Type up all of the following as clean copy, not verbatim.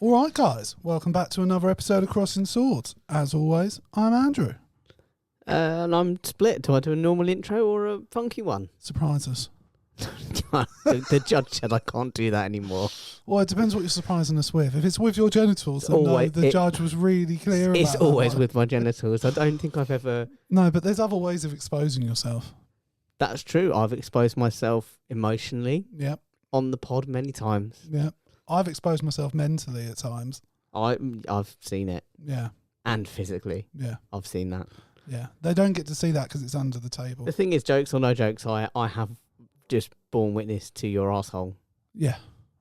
Alright guys, welcome back to another episode of Crossing Swords. As always, I'm Andrew. And I'm split. Do I do a normal intro or a funky one? Surprise us. the judge said I can't do that anymore. Well, it depends what you're surprising us with. If it's with your genitals, then no, the judge was really clear about It's always with my genitals. I don't think I've ever... No, but there's other ways of exposing yourself. That's true. I've exposed myself emotionally. Yep. On the pod many times. Yep. I've exposed myself mentally at times. I've seen it. Yeah. And physically. Yeah. I've seen that. Yeah. They don't get to see that because it's under the table. The thing is, jokes or no jokes, I have just borne witness to your asshole. Yeah.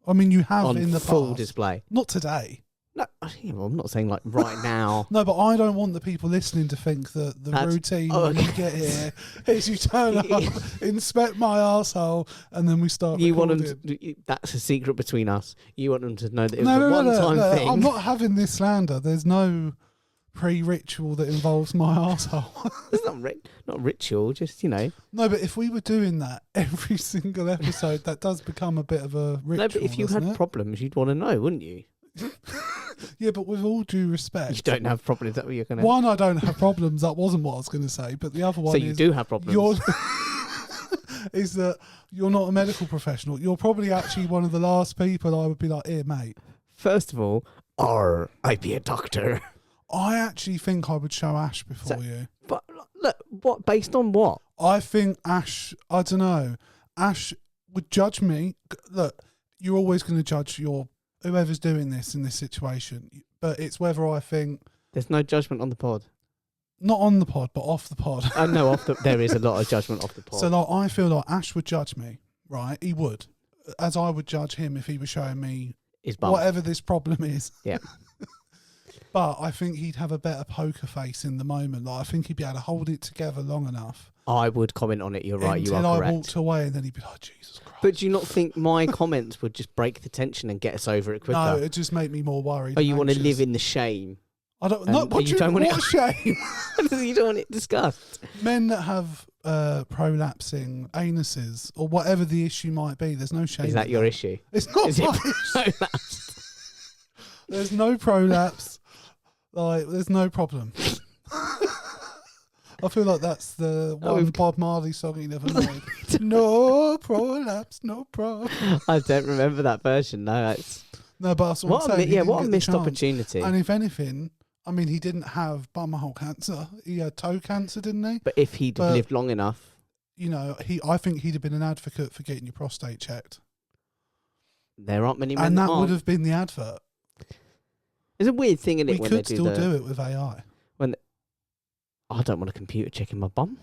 I mean, you have in the full past. Display. Not today. No, I'm not saying like right now. No, but I don't want the people listening to think that the routine when you get here is you turn up, inspect my arsehole, and then we start recording. Want them to, that's a secret between us. You want them to know that it was a one-time thing. I'm not having this slander. There's no pre-ritual that involves my arsehole. It's not ritual, just, No, but if we were doing that every single episode, that does become a bit of a ritual. No, but if you had problems, you'd want to know, wouldn't you? Yeah, but with all due respect, you don't have problems. Is that what you're going to? One, I don't have problems. That wasn't what I was going to say. But the other one, so you do have problems. Is that you're not a medical professional. You're probably actually one of the last people I would be like, here, mate. First of all, I'd be a doctor. I actually think I would show Ash before you. But look, what? Based on what? I think Ash. I don't know. Ash would judge me. Look, you're always going to judge whoever's doing this in this situation, but it's whether I think... There's no judgment on the pod. Not on the pod, but off the pod. No, there is a lot of judgment off the pod. So like, I feel like Ash would judge me, right? He would. As I would judge him if he was showing me his bum. Whatever this problem is. Yeah. But I think he'd have a better poker face in the moment. Like, I think he'd be able to hold it together long enough. I would comment on it. You're right. You are correct. Until I walked away, and then he'd be like, Jesus Christ. But do you not think my comments would just break the tension and get us over it quicker? No, it just make me more worried. Oh, you want to live in the shame? I don't. No, what shame? You don't want it discussed. Men that have prolapsing anuses or whatever the issue might be, there's no shame. Is that your issue? It's not. Is it prolapsed? There's no prolapse. Like, there's no problem. I feel like that's the one Bob Marley song he never made. No prolapse, no problem. I don't remember that version. No, but that's what I'm saying. What a missed opportunity. And if anything, I mean, he didn't have bumhole cancer. He had toe cancer, didn't he? But if he'd lived long enough, I think he'd have been an advocate for getting your prostate checked. There aren't many men, and that would have been the advert. It's a weird thing, isn't it? We could still do it with AI. I don't want a computer checking my bum.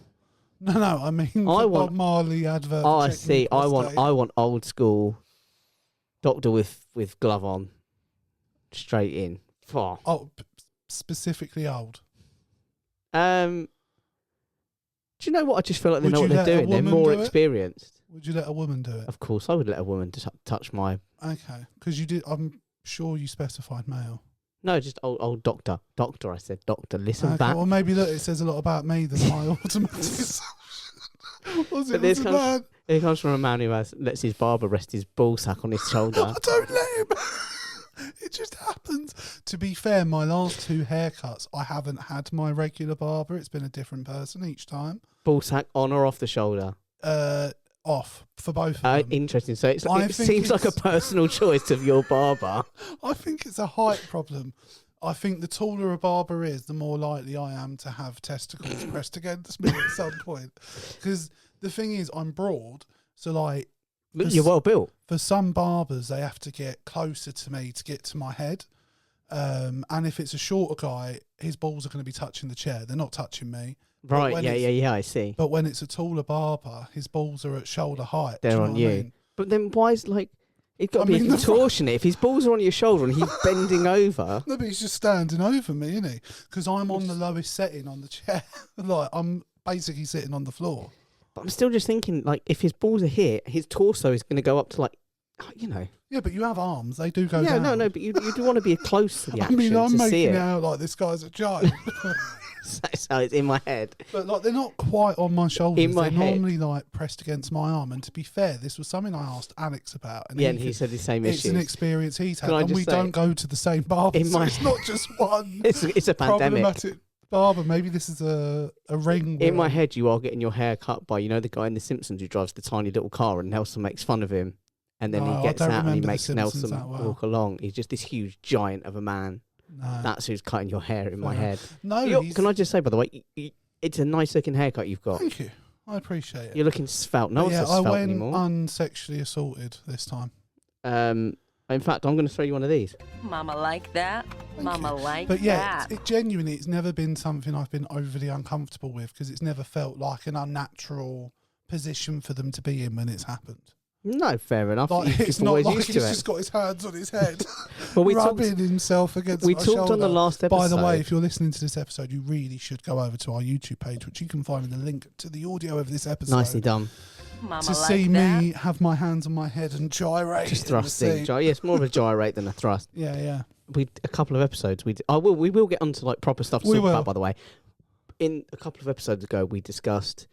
No, I mean Bob Marley advert. Oh, I see. I want old school doctor with glove on, straight in. Oh, specifically old. Do you know what? I just feel like they know what they're doing. They're more experienced. Would you let a woman do it? Of course, I would let a woman touch my. Okay, because you did. I'm sure you specified male. No, just old doctor. Doctor, I said doctor. Listen back. Well, maybe look, it says a lot about me than my automatic assumption. It comes from a man who lets his barber rest his ball sack on his shoulder. I don't let him. It just happens. To be fair, my last two haircuts, I haven't had my regular barber. It's been a different person each time. Ball sack on or off the shoulder? Off for both of them. Interesting. So it seems like a personal choice of your barber. I think it's a height problem. I think the taller a barber is, the more likely I am to have testicles pressed against me at some point. Because the thing is, I'm broad, so like... You're well built. For some barbers, they have to get closer to me to get to my head. And if it's a shorter guy, his balls are going to be touching the chair. They're not touching me. Right, yeah, I see. But when it's a taller barber, his balls are at shoulder height. They're on you. I mean? But then why is it's got to be a contortion. If his balls are on your shoulder and he's bending over. No, but he's just standing over me, isn't he? Because I'm on the lowest setting on the chair. Like, I'm basically sitting on the floor. But I'm still just thinking, like, if his balls are here, his torso is going to go up to, like, you know. Yeah, but you have arms. They do go Yeah, down. no, but you do want to be close to the I action mean, I'm to see making it. out like this guy's a giant. So it's in my head. But like they're not quite on my shoulders. In my they're head. normally like pressed against my arm. And to be fair, this was something I asked Alex about. And Yeah, and he said the same it's issue. an experience he's had. Can I And just we say- don't go to the same barber. In So my- it's not just one It's a pandemic. problematic barber. Maybe this is a ring. In my head, you are getting your hair cut by, you know, the guy in The Simpsons who drives the tiny little car and Nelson makes fun of him. And then No, he I gets don't out and he remember The makes Simpsons Nelson that well. walk along. He's just this huge giant of a man. No, That's who's cutting your hair in my head. no. Can I just say, by the way, it's a nice looking haircut you've got. Thank you. I appreciate it. You're looking svelte. No But one yeah, says I svelte went anymore. unsexually assaulted this time. In fact, I'm going to throw you one of these. Mama like that. Mama like But yeah, that. it genuinely, it's never been something I've been overly uncomfortable with because it's never felt like an unnatural position for them to be in when it's happened. No, fair enough. Like, You've it's not always like used he's to it. just got his hands on his head, Well, we rubbing talked, himself against we my talked shoulder. on the last episode. By the way, if you're listening to this episode, you really should go over to our YouTube page, which you can find in the link to the audio of this episode. Nicely done. Mama To like see that. me have my hands on my head and gyrate. Just in the thrusting. seat. Yeah, it's more of a gyrate than a thrust. Yeah, yeah. A couple of episodes. We will get onto like proper stuff to We talk will. about. By the way, in a couple of episodes ago, we discussed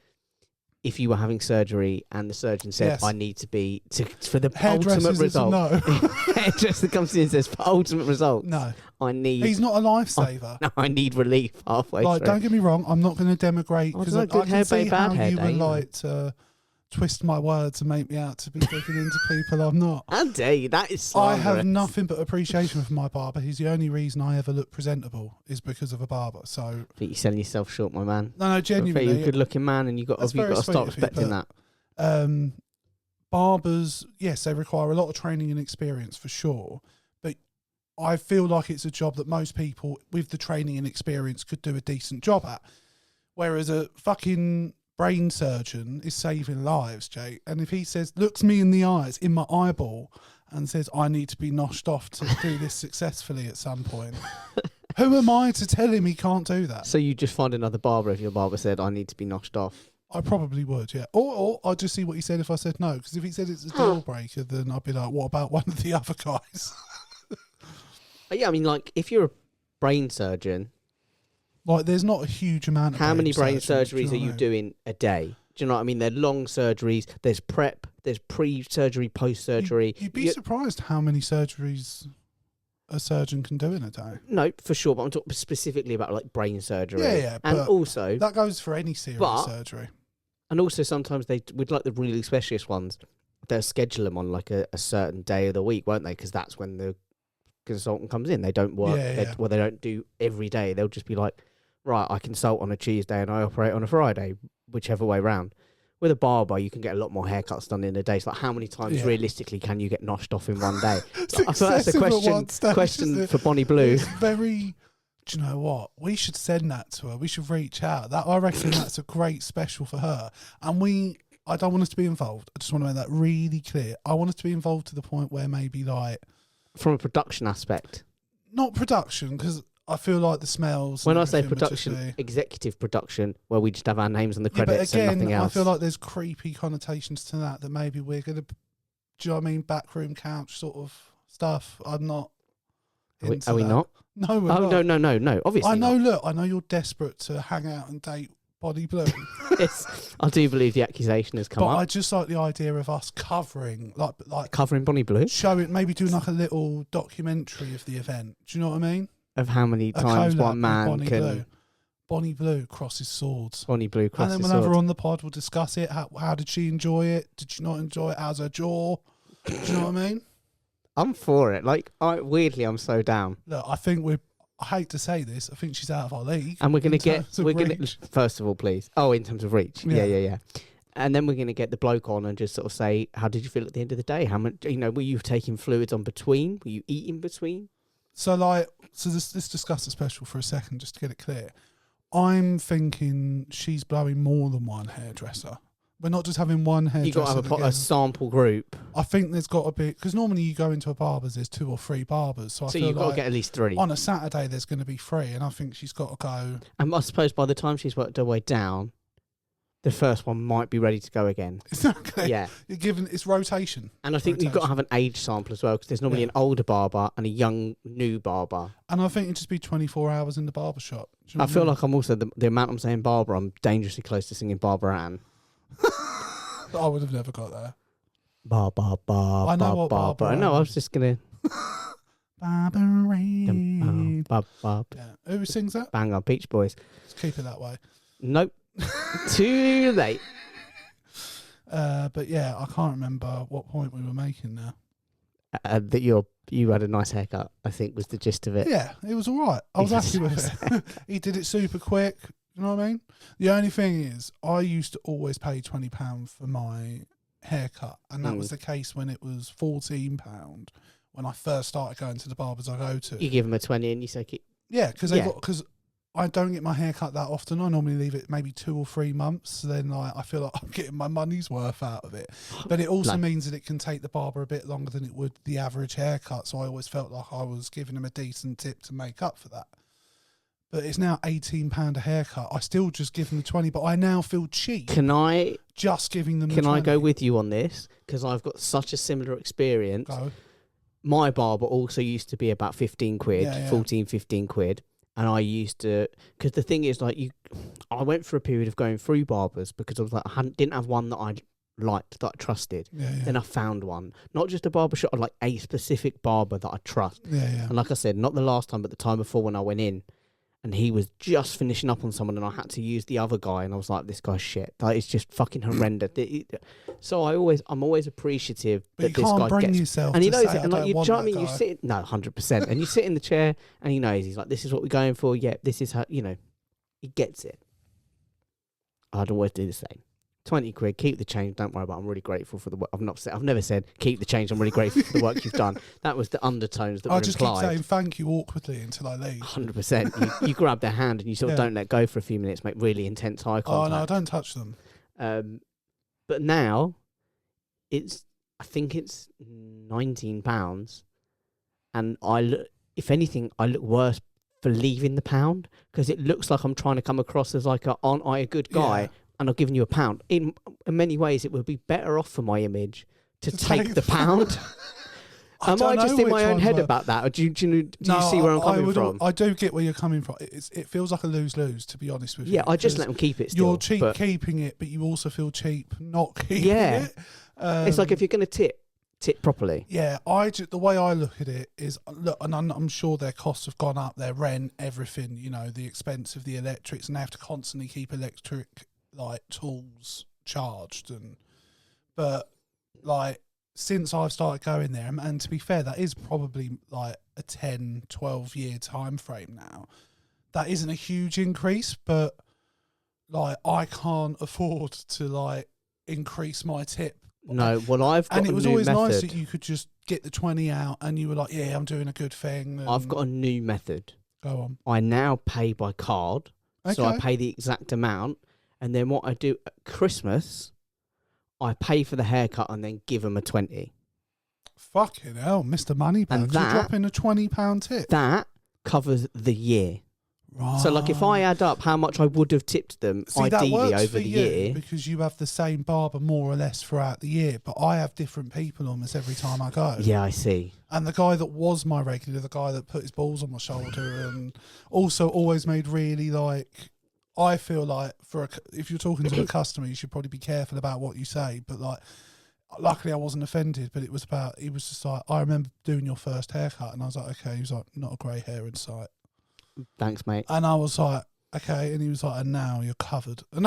if you were having surgery and the surgeon said, Yes. "I need to be for the Hairdressers ultimate is a result." no. Hairdresser comes in and says, "For ultimate result, No. I need." He's not a lifesaver. No, I need relief halfway Like, through. don't get me wrong, I'm not going to demigrate Oh, because no, I good can hair see day, bad how hair you day, would you know. like to twist my words and make me out to be digging into people I'm not. How dare you? That is I slanderous. have nothing but appreciation for my barber. He's the only reason I ever look presentable is because of a barber. So I think you're selling yourself short, my man. no, You're a genuinely, good-looking man, and you've got That's to very sweet start of you, respecting but- that. barbers, yes, they require a lot of training and experience for sure. But I feel like it's a job that most people with the training and experience could do a decent job at. Whereas a fucking brain surgeon is saving lives, Jake. And if he says, looks me in the eyes, in my eyeball, and says, I need to be noshed off to do this successfully at some point, who am I to tell him he can't do that? So you just find another barber if your barber said, "I need to be notched off." I probably would, yeah. Or I'd just see what he said if I said no. Because if he said it's a deal breaker, then I'd be like, what about one of the other guys? Yeah, I mean, like if you're a brain surgeon, Like, there's not a huge amount of how many brain surgeons, do surgeries are know you what I mean? doing a day? Do you know what I mean? They're long surgeries. There's prep. There's pre-surgery, post-surgery. You'd be surprised how many surgeries a surgeon can do in a day. No, for sure. But I'm talking specifically about like brain surgery. Yeah, yeah, And but also, That goes for any serious But- surgery. and also sometimes they would like the really specialist ones. They'll schedule them on like a certain day of the week, won't they? Because that's when the consultant comes in. They don't work. Yeah, yeah. Well, they don't do every day. They'll just be like, right, I consult on a Tuesday and I operate on a Friday, whichever way round. With a barber, you can get a lot more haircuts done in a day. It's like, how many times Yeah. realistically can you get noshed off in one day? It's I thought that's a excessive at one stage, question isn't it? for Bonnie Blue. It's very... Do you know what? We should send that to her. We should reach out. That I reckon that's a great special for her. And I don't want us to be involved. I just want to make that really clear. I want us to be involved to the point where maybe like... From a production aspect. Not production, because I feel like the smells... When and I say everything would just production, be- executive production, where we just have our names on the Yeah, but credits and again, nothing else. I feel like there's creepy connotations to that maybe we're going to... Do you know what I mean? Backroom couch sort of stuff. I'm not into Are we that. not? No, we're Oh, not. no. Obviously I know, not. look, I know you're desperate to hang out and date Bonnie Blue. Yes, I do believe the accusation has come But up. I just like the idea of us covering, like Covering Bonnie Blue? showing, maybe doing like a little documentary of the event. Do you know what I mean? Of how many A times collab one with man Bonnie can... Blue. Bonnie Blue crosses swords. Bonnie Blue And crosses then we'll have her swords. on the pod. We'll discuss it. How did she enjoy it? Did she not enjoy it? How's her jaw? Do you know what I mean? I'm for it. Like, weirdly, I'm so down. Look, I think I hate to say this. I think she's out of our league. And we're going to in get... terms of We're going to... reach. First of all, please. Oh, in terms of reach. Yeah. Yeah. And then we're going to get the bloke on and just sort of say, how did you feel at the end of the day? How much... were you taking fluids on between? Were you eating between? So let's discuss the special for a second, just to get it clear. I'm thinking she's blowing more than one hairdresser. We're not just having one hairdresser. You've got to have that a gets- sample group. I think there's got to be, because normally you go into a barber's, there's 2 or 3 barbers. So I So feel you've got to like get at least 3. on a Saturday there's going to be 3, and I think she's got to go. And I suppose by the time she's worked her way down, the first one might be ready to go again. Exactly. Yeah. You're given it's rotation. And I think you've got to have an age sample as well, because there's normally an older barber and a young new barber. And I think it'd just be 24 hours in the barber shop. I feel like I'm also, the amount I'm saying barber, I'm dangerously close to singing Barbara Ann. I would have never got there. Bar, bar, bar, I know bar, what bar, Barbara bar. No, I Ann was just going to... Barbara Ann. Yeah. Who sings that? Bang on, Beach Boys. Let's keep it that way. Nope. Too late. But yeah, I can't remember what point we were making now. That you had a nice haircut, I think, was the gist of it. Yeah, it was all right. I was happy with it. He did it super quick. You know what I mean? The only thing is, I used to always pay £20 for my haircut, and that was the case when it was £14 when I first started going to the barbers I go to. You give them a 20 and you say, yeah, because I don't get my hair cut that often. I normally leave it maybe 2 or 3 months. So then I feel like I'm getting my money's worth out of it. But it also means that it can take the barber a bit longer than it would the average haircut. So I always felt like I was giving him a decent tip to make up for that. But it's now £18 a haircut. I still just give them the 20, but I now feel cheap. Can I just giving them the 20? Can I go with you on this? Because I've got such a similar experience. Go. My barber also used to be about 15 quid, 14, 15 quid. And I used to, because the thing is, like, I went through a period of going through barbers because I was like, didn't have one that I liked, that I trusted. Then I found one, not just a barber shop, like a specific barber that I trust. And like I said, not the last time, but the time before when I went in, and he was just finishing up on someone, and I had to use the other guy, and I was like, this guy's shit. Like, it's just fucking horrendous. So I'm always appreciative that this guy gets. Yourself and he knows it, and and like, you know what I mean? Guy. You sit, no, 100%, and you sit in the chair, and he knows. He's like, this is what we're going for. Yeah, this is how, he gets it. I'd always do the same. 20 quid, keep the change, don't worry about it. I'm really grateful for the work. I've never said keep the change, I'm really grateful for the work you've done. That was the undertones that were just implied. keep saying thank you awkwardly until I leave. 100%. You grab their hand and you sort of don't let go for a few minutes, make really intense eye contact. Oh no, don't touch them. But now, I think it's £19, and if anything, I look worse for leaving the pound, because it looks like I'm trying to come across as like, aren't I a good guy? And I've given you £1. In many ways, it would be better off for my image to take the £1. Am I just in my own head about that, or do you see where I'm coming from? I do get where you're coming from. It feels like a lose-lose, to be honest with you. Yeah, I just let them keep it still. You're cheap keeping it, but you also feel cheap not keeping it. It's like, if you're going to tip properly. Yeah, the way I look at it is, look, and I'm sure their costs have gone up, their rent, everything, the expense of the electrics, and they have to constantly keep electric tools charged, but since I've started going there, and to be fair, that is probably like a 10-12 year time frame now. That isn't a huge increase, but I can't afford to increase my tip. No, well, I've got and it was always method. Nice that you could just get the 20 out and you were like, yeah, I'm doing a good thing. I've got a new method. Go on. I now pay by card, so I pay the exact amount. And then what I do at Christmas, I pay for the haircut and then give them a 20. Fucking hell, Mr. Moneybags. And you're dropping a £20 tip. That covers the year. Right. So, if I add up how much I would have tipped them, ideally over the year. Because you have the same barber more or less throughout the year, but I have different people almost every time I go. Yeah, I see. And the guy that was my regular, the guy that put his balls on my shoulder, and also always made really I feel like if you're talking to a customer, you should probably be careful about what you say. But luckily I wasn't offended. But he was just like, I remember doing your first haircut, and I was like, okay. He was like, not a grey hair in sight. Thanks, mate. And I was like, okay. And he was like, and now you're covered. And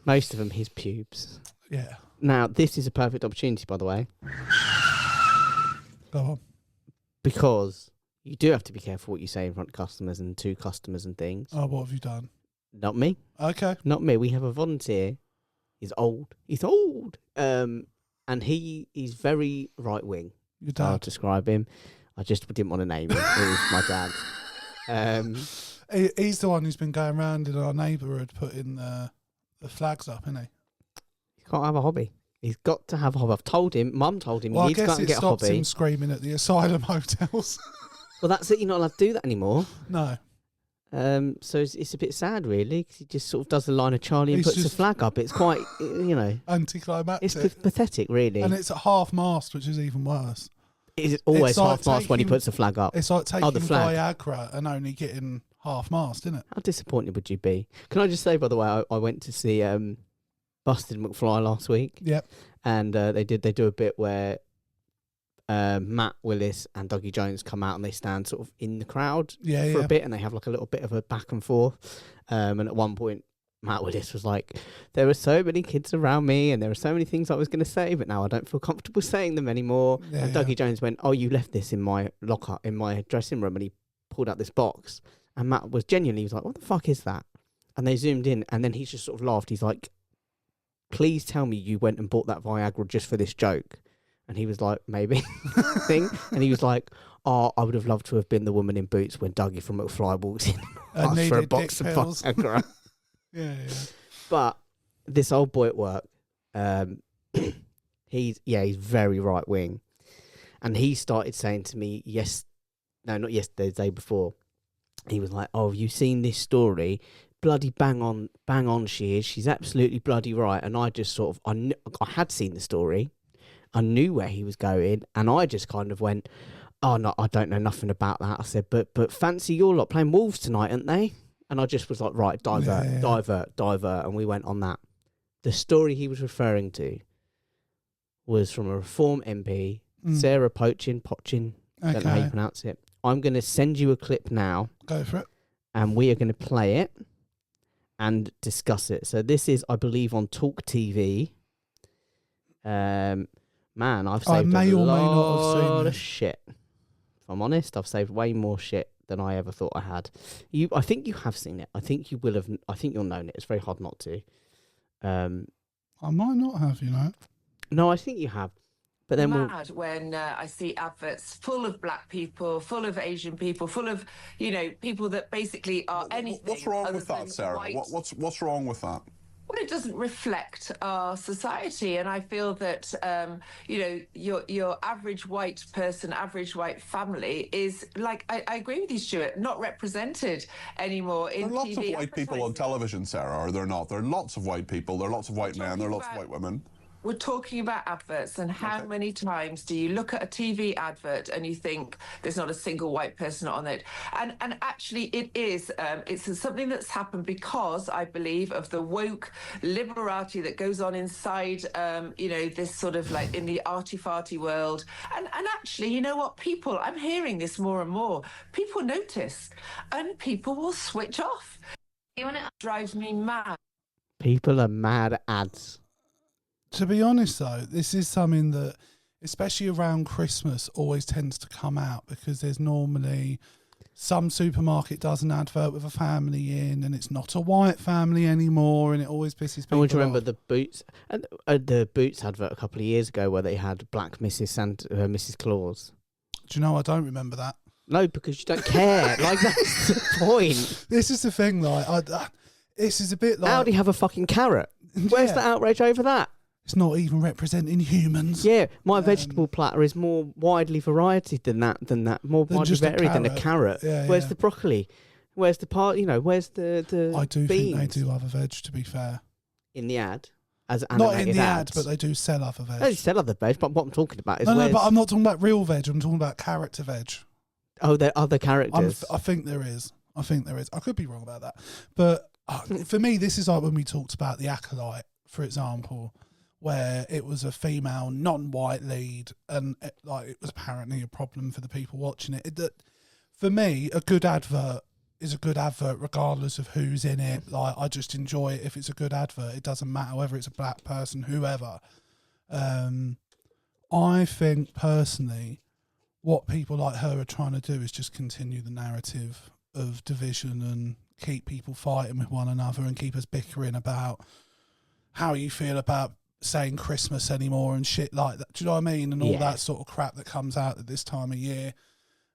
most of them, his pubes. Yeah. Now this is a perfect opportunity, by the way. Go on. Because you do have to be careful what you say in front of customers and to customers and things. Oh, what have you done? Not me. Okay. Not me. We have a volunteer. He's old. And he's very right wing. Your dad? I'll describe him. I just didn't want to name him. It was my dad. He's the one who's been going around in our neighbourhood putting the flags up, isn't he? He's got to have a hobby. He's got to have a hobby. Mum told him he needs to go and get a hobby. I guess it stops him screaming at the asylum hotels. Well, that's it. You're not allowed to do that anymore. No. So it's a bit sad, really, 'cause he just sort of does the line of Charlie and He's puts the just- flag up. It's quite, Anticlimactic. it's pathetic, really. And it's at half mast, which is even worse. It's always like half mast when he taking- puts the flag up. It's like taking the flag. Viagra and only getting half mast, isn't it? How disappointed would you be? Can I just say, by the way, I went to see Busted McFly last week. Yep. And they do a bit where Matt Willis and Dougie Jones come out and they stand sort of in the crowd for a bit, and they have like a little bit of a back and forth. And at one point, Matt Willis was like, "There were so many kids around me, and there were so many things I was going to say, but now I don't feel comfortable saying them anymore." Yeah, and Dougie Jones went, "Oh, you left this in my locker, in my dressing room," and he pulled out this box. And Matt was genuinely, he was like, "What the fuck is that?" And they zoomed in, and then he just sort of laughed. He's like, "Please tell me you went and bought that Viagra just for this joke." And he was like, "Maybe." thing. And he was like, "Oh, I would have loved to have been the woman in boots when Dougie from McFly walked in and asked for a box of Viagra." Yeah. But this old boy at work, he's very right wing, and he started saying to me, not yesterday, the day before, he was like, "Oh, have you seen this story? Bloody bang on she is. She's absolutely bloody right." And I just sort of, I had seen the story, I knew where he was going, and I just kind of went, "Oh no, I don't know nothing about that." I said, "But fancy your lot playing Wolves tonight, aren't they?" And I just was like, "Right, divert," and we went on that. The story he was referring to was from a Reform MP, Sarah Pochin. I don't know how you pronounce it. I'm going to send you a clip now. Go for it. And we are going to play it and discuss it. So this is, I believe, on Talk TV. Man, I've saved may a or may not have seen lot of this. shit. If I'm honest, I've saved way more shit than I ever thought I had. I think you have seen it. I think you will have. I think you'll known it. It's very hard not to. I might not have, No, I think you have. But then mad when I see adverts full of black people, full of Asian people, full of, people that basically are anything. What's wrong other with that, than Sarah? white. What's wrong with that? Well, it doesn't reflect our society, and I feel that your average white person, average white family is like I agree with you, Stuart, not represented anymore in There are lots TV of white people on television, Sarah, or they're not. There are lots of white people. There are lots of white men. There are lots of white women. We're talking about adverts, and how many times do you look at a TV advert and you think there's not a single white person on it? And actually it is. It's something that's happened because, I believe, of the woke liberality that goes on inside, this sort of like in the arty-farty world. And actually, you know what, people, I'm hearing this more and more, people notice and people will switch off. It drives me mad. people are mad at ads. To be honest, though, this is something that, especially around Christmas, always tends to come out because there's normally some supermarket does an advert with a family in, and it's not a white family anymore, and it always pisses people I want to remember off. the Boots, the Boots advert a couple of years ago where they had Black Mrs. Claus. Do you know, I don't remember that. No, because you don't care. Like, that's the point. This is the thing, like, this is a bit like... Audi have a fucking carrot. Where's Yeah. the outrage over that? It's not even representing humans. Yeah, my vegetable platter is more widely varied than that. More Than widely just a varied than a carrot. Yeah, Where's yeah. the broccoli? Where's the where's the I do beans? think they do other veg, to be fair. In the ad? As Not animated in the ads. ad, but they do sell other veg. They sell other veg, but what I'm talking about is No, where's... but I'm not talking about real veg. I'm talking about character veg. Oh, there are other characters. I think there is. I could be wrong about that. But for me, this is like when we talked about The Acolyte, for example, where it was a female, non-white lead, and it was apparently a problem for the people watching it. For me, a good advert is a good advert regardless of who's in it. Like, I just enjoy it if it's a good advert. It doesn't matter whether it's a black person, whoever. I think, personally, what people like her are trying to do is just continue the narrative of division and keep people fighting with one another and keep us bickering about how you feel about saying Christmas anymore and shit like that. Do you know what I mean? And all that sort of crap that comes out at this time of year.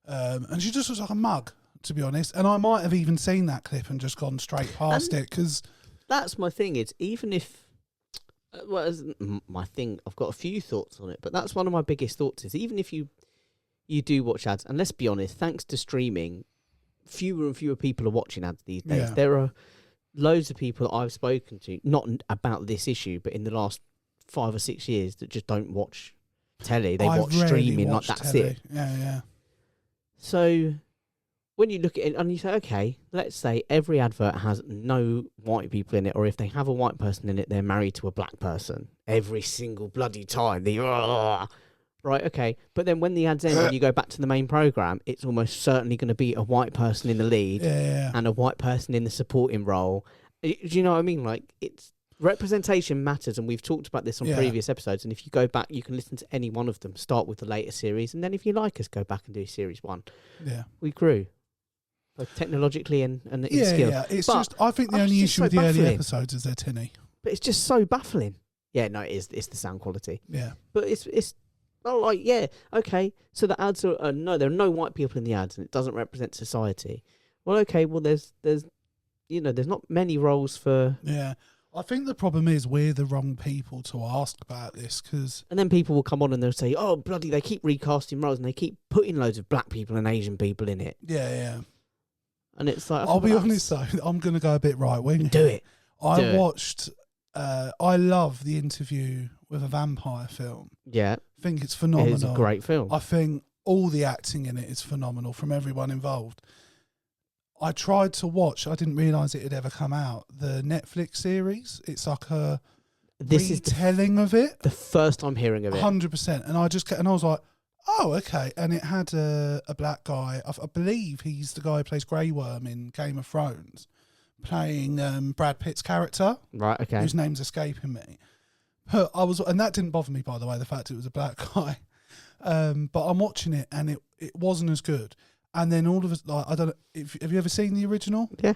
And she just was like a mug, to be honest. And I might have even seen that clip and just gone straight past it because... That's my thing, is even if... my thing, I've got a few thoughts on it, but that's one of my biggest thoughts is even if you do watch ads, and let's be honest, thanks to streaming, fewer and fewer people are watching ads these days. Yeah. There are loads of people that I've spoken to, not about this issue, but in the last 5 or 6 years, that just don't watch telly. They watch rarely streaming, like watch that's telly. it. Yeah. So when you look at it and you say, okay, let's say every advert has no white people in it, or if they have a white person in it, they're married to a black person every single bloody time. Right, okay. But then when the ads end and you go back to the main programme, it's almost certainly going to be a white person in the lead and a white person in the supporting role. Do you know what I mean? Like, it's representation matters, and we've talked about this on previous episodes, and if you go back, you can listen to any one of them, start with the later series, and then if you like us, go back and do series 1. Yeah. We grew. Both technologically and in skill. Yeah. It's just, I think the only issue with the early episodes is they're tinny. But it's just so baffling. Yeah, no, it is. It's the sound quality. Yeah. But it's not like, yeah, okay, so the ads are, no, there are no white people in the ads and it doesn't represent society. Well, okay, well, there's not many roles for... Yeah. I think the problem is we're the wrong people to ask about this, because... And then people will come on and they'll say, oh, bloody, they keep recasting roles and they keep putting loads of black people and Asian people in it. Yeah. And it's like... I'll be honest, though, I'm going to go a bit right-wing. Do it. I watched... I love The Interview with a Vampire film. Yeah. I think it's phenomenal. It is a great film. I think all the acting in it is phenomenal from everyone involved. I tried to watch, I didn't realise it had ever come out, the Netflix series. It's like a retelling of it. The first time hearing of it. 100%. And I was like, oh, okay. And it had a black guy, I believe he's the guy who plays Grey Worm in Game of Thrones, playing Brad Pitt's character. Right, okay. Whose name's escaping me. But and that didn't bother me, by the way, the fact it was a black guy. But I'm watching it and it wasn't as good. And then all of us, like, I don't know, have you ever seen the original? Yeah.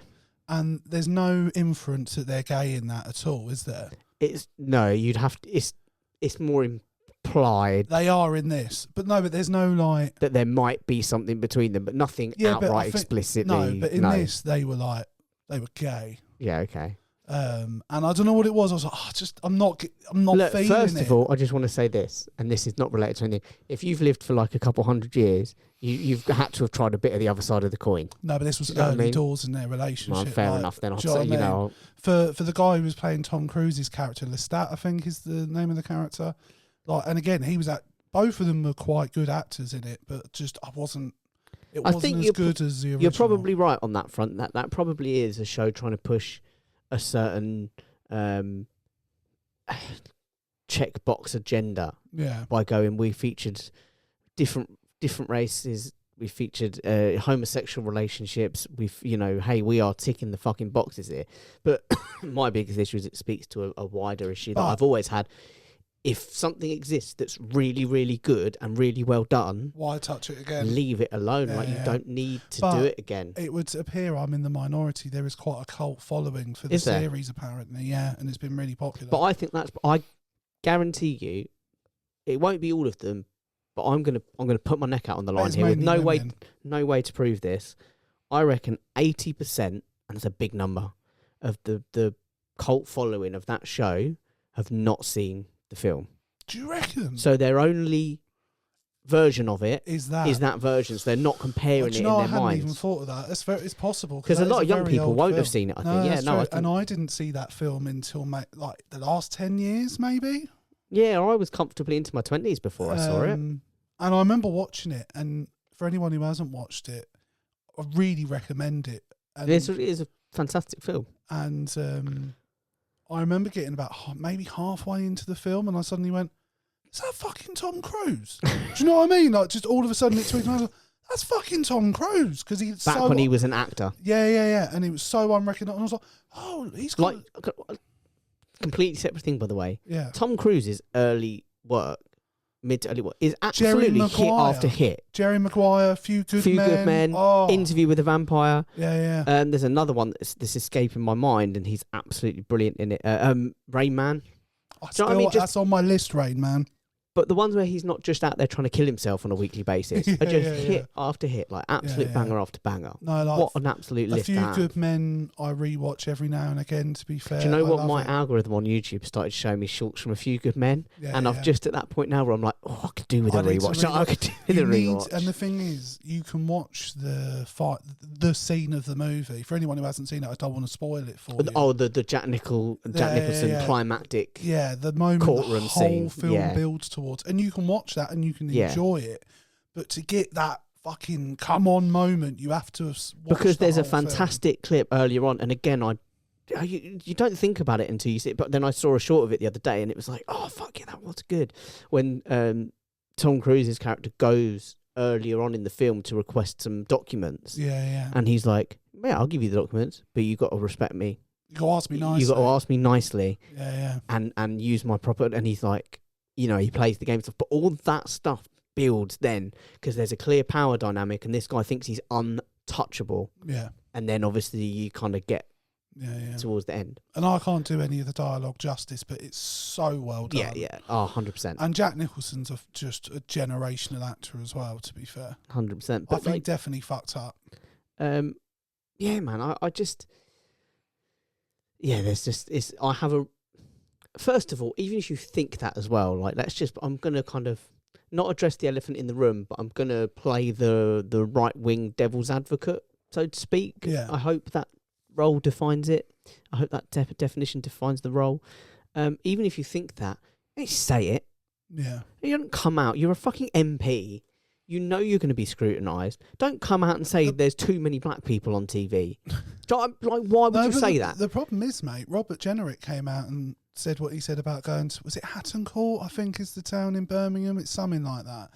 And there's no inference that they're gay in that at all, is there? You'd have to, it's more implied. They are in this. But there's no like... That there might be something between them, but nothing outright explicitly. No, but in this, they were gay. Yeah, okay. And I don't know what it was. I was like, I'm not Look, feeling first it. of all, I just want to say this, and this is not related to anything. If you've lived for like a couple 100 years, you've had to have tried a bit of the other side of the coin. No, but this was early doors in their relationship. Well, fair enough then. For the guy who was playing Tom Cruise's character, Lestat, I think is the name of the character. Like, and again, he was both of them were quite good actors in it, but just it wasn't as good as the original. You're probably right on that front. That probably is a show trying to push a certain checkbox agenda. Yeah. By going, we featured different races. We featured homosexual relationships. Hey, we are ticking the fucking boxes here. But my biggest issue is it speaks to a wider issue that I've always had. If something exists that's really, really good and really well done, why touch it again? Leave it alone. You don't need to do it again. It would appear I'm in the minority. There is quite a cult following for the series, apparently. Yeah, and it's been really popular. But I think I guarantee you, it won't be all of them. But I'm gonna put my neck out on the line here with no way to prove this. I reckon 80%, and it's a big number, of the cult following of that show have not seen the film. Do you reckon? So their only version of it is that version. So they're not comparing it in their minds. I hadn't even thought of that. It's possible because a lot of young people won't have seen it. I think. And I didn't see that film until like the last 10 years, maybe. Yeah, I was comfortably into my 20s before I saw it. And I remember watching it. And for anyone who hasn't watched it, I really recommend it. And it is a fantastic film. And I remember getting about maybe halfway into the film and I suddenly went, is that fucking Tom Cruise? Do you know what I mean? Like, just all of a sudden it tweaked and I was like, that's fucking Tom Cruise. Because he's back when he was an actor. Yeah. And he was so unrecognisable. And I was like, oh, he's got... Like, completely separate thing, by the way. Yeah. Tom Cruise's early work, mid to early work, is absolutely hit after hit. Jerry Maguire, Few Good Men. Interview with a Vampire. Yeah. There's another one that's escaping my mind, and he's absolutely brilliant in it. Rain Man. That's on my list, Rain Man. But the ones where he's not just out there trying to kill himself on a weekly basis are just hit after hit, like absolute banger after banger. No, like what an absolute lift! A Few Good Men I rewatch every now and again. To be fair, do you know what my algorithm on YouTube started showing me shorts from A Few Good Men, and I've just at that point now where I'm like, oh, I could do with a rewatch. I could do with a rewatch. And the thing is, you can watch the scene of the movie. For anyone who hasn't seen it, I don't want to spoil it for you. Oh, the Jack Nicholson climactic, the moment courtroom the whole scene. film builds towards, and you can watch that and you can enjoy it. But to get that fucking come on moment, you have to have because there's a film. fantastic clip earlier on, and again, you don't think about it until you see it. But then I saw a short of it the other day, and it was like, oh fuck yeah, that was good. When Tom Cruise's character goes earlier on in the film to request some documents, and he's like, yeah, I'll give you the documents, but you got to respect me. You got to ask me nicely. You got to ask me nicely. Yeah. And use my proper. And he's like, you know, he plays the game stuff, but all that stuff builds then because there's a clear power dynamic, and this guy thinks he's untouchable. Yeah. And then obviously you kind of get towards the end. And I can't do any of the dialogue justice, but it's so well done. Yeah. Oh, 100%. And Jack Nicholson's just a generational actor as well, to be fair. 100%. But I think definitely fucked up. Yeah, man. I just... Yeah, I have a... First of all, even if you think that as well, like, I'm going to kind of not address the elephant in the room, but I'm going to play the right-wing devil's advocate, so to speak. Yeah. I hope that role defines it. I hope that definition defines the role. Even if you think that, just say it. Yeah. You don't come out. You're a fucking MP. You know you're going to be scrutinised. Don't come out and say there's too many black people on TV. Like, why would you say that? The problem is, mate, Robert Jenrick came out and said what he said about going to, was it Hatton Court, I think is the town in Birmingham? It's something like that.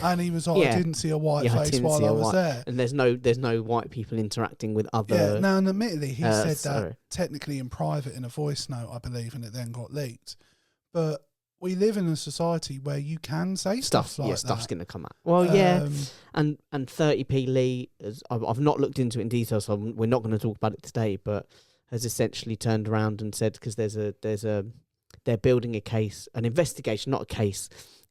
And he was like, I didn't see a white face while I was there. And there's no white people interacting with other... Yeah, now, and admittedly, he said that technically in private in a voice note, I believe, and it then got leaked. But we live in a society where you can say stuff like that. Stuff's going to come out. Well, and 30p Lee, I've not looked into it in detail, so we're not going to talk about it today, but has essentially turned around and said, because they're building a case, an investigation, not a case,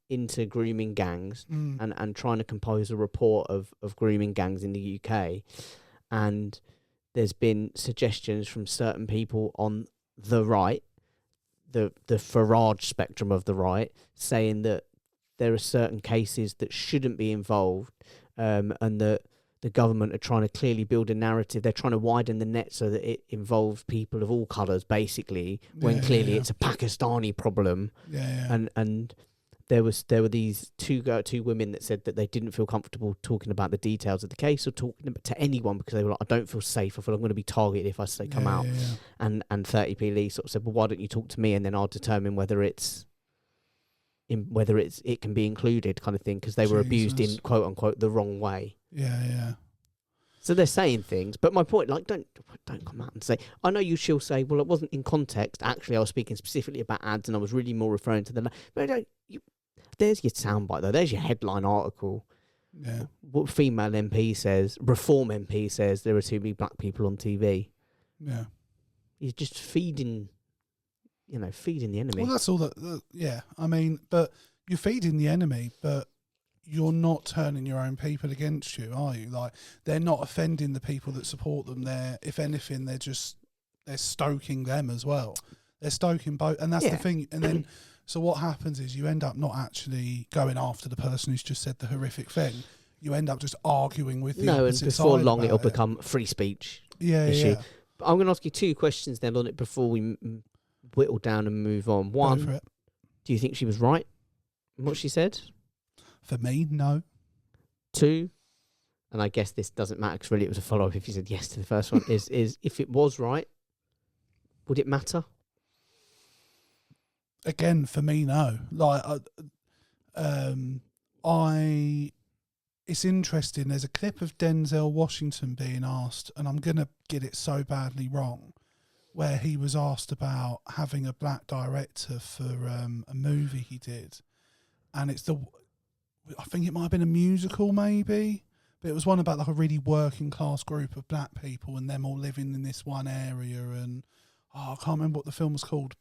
into grooming gangs and trying to compose a report of grooming gangs in the UK. And there's been suggestions from certain people on the right, the Farage spectrum of the right, saying that there are certain cases that shouldn't be involved, and that the government are trying to clearly build a narrative. They're trying to widen the net so that it involves people of all colours, basically, when clearly it's a Pakistani problem. And there were these two women that said that they didn't feel comfortable talking about the details of the case or talking to anyone because they were like, I don't feel safe. I feel I'm going to be targeted if I say come out. And 30p Lee sort of said, well, why don't you talk to me and then I'll determine whether it can be included, kind of thing, because they were abused in quote unquote the wrong way. So they're saying things, but my point, like, don't come out and say. I know she'll say, well, it wasn't in context. Actually, I was speaking specifically about ads, and I was really more referring to the. But there's your soundbite though. There's your headline article. Yeah. What female MP says, Reform MP says there are too many black people on TV. Yeah. You're just feeding the enemy. Well, that's all that. I mean, but you're feeding the enemy, but you're not turning your own people against you, are you? Like, they're not offending the people that support them. If anything, they're stoking them as well. They're stoking both, and that's the thing. And then, so what happens is you end up not actually going after the person who's just said the horrific thing. You end up just arguing with the opposite side. And before long, it'll become free speech issue. Yeah. But I'm going to ask you two questions then on it before we whittle down and move on. One, do you think she was right in what she said? For me, no. Two, and I guess this doesn't matter because really it was a follow-up if you said yes to the first one, is if it was right, would it matter? Again, for me, no. Like, it's interesting. There's a clip of Denzel Washington being asked, and I'm going to get it so badly wrong, where he was asked about having a black director for a movie he did. And I think it might have been a musical maybe, but it was one about like a really working class group of black people and them all living in this one area. And I can't remember what the film was called,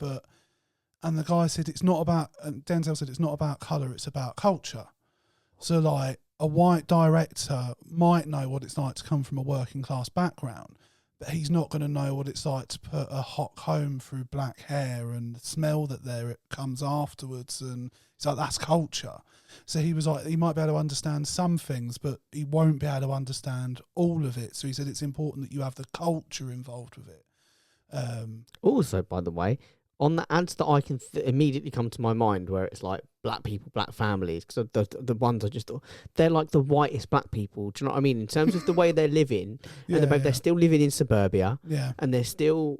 And the guy said Denzel said it's not about colour, it's about culture. So like a white director might know what it's like to come from a working class background, but he's not going to know what it's like to put a hot comb through black hair and the smell that it comes afterwards. And it's like, that's culture. So he was like, he might be able to understand some things, but he won't be able to understand all of it. So he said it's important that you have the culture involved with it. Also, by the way, on the ads that I can immediately come to my mind where it's like black people, black families, because the ones I just thought, they're like the whitest black people. Do you know what I mean? In terms of the way they're living, and they're still living in suburbia, and they're still,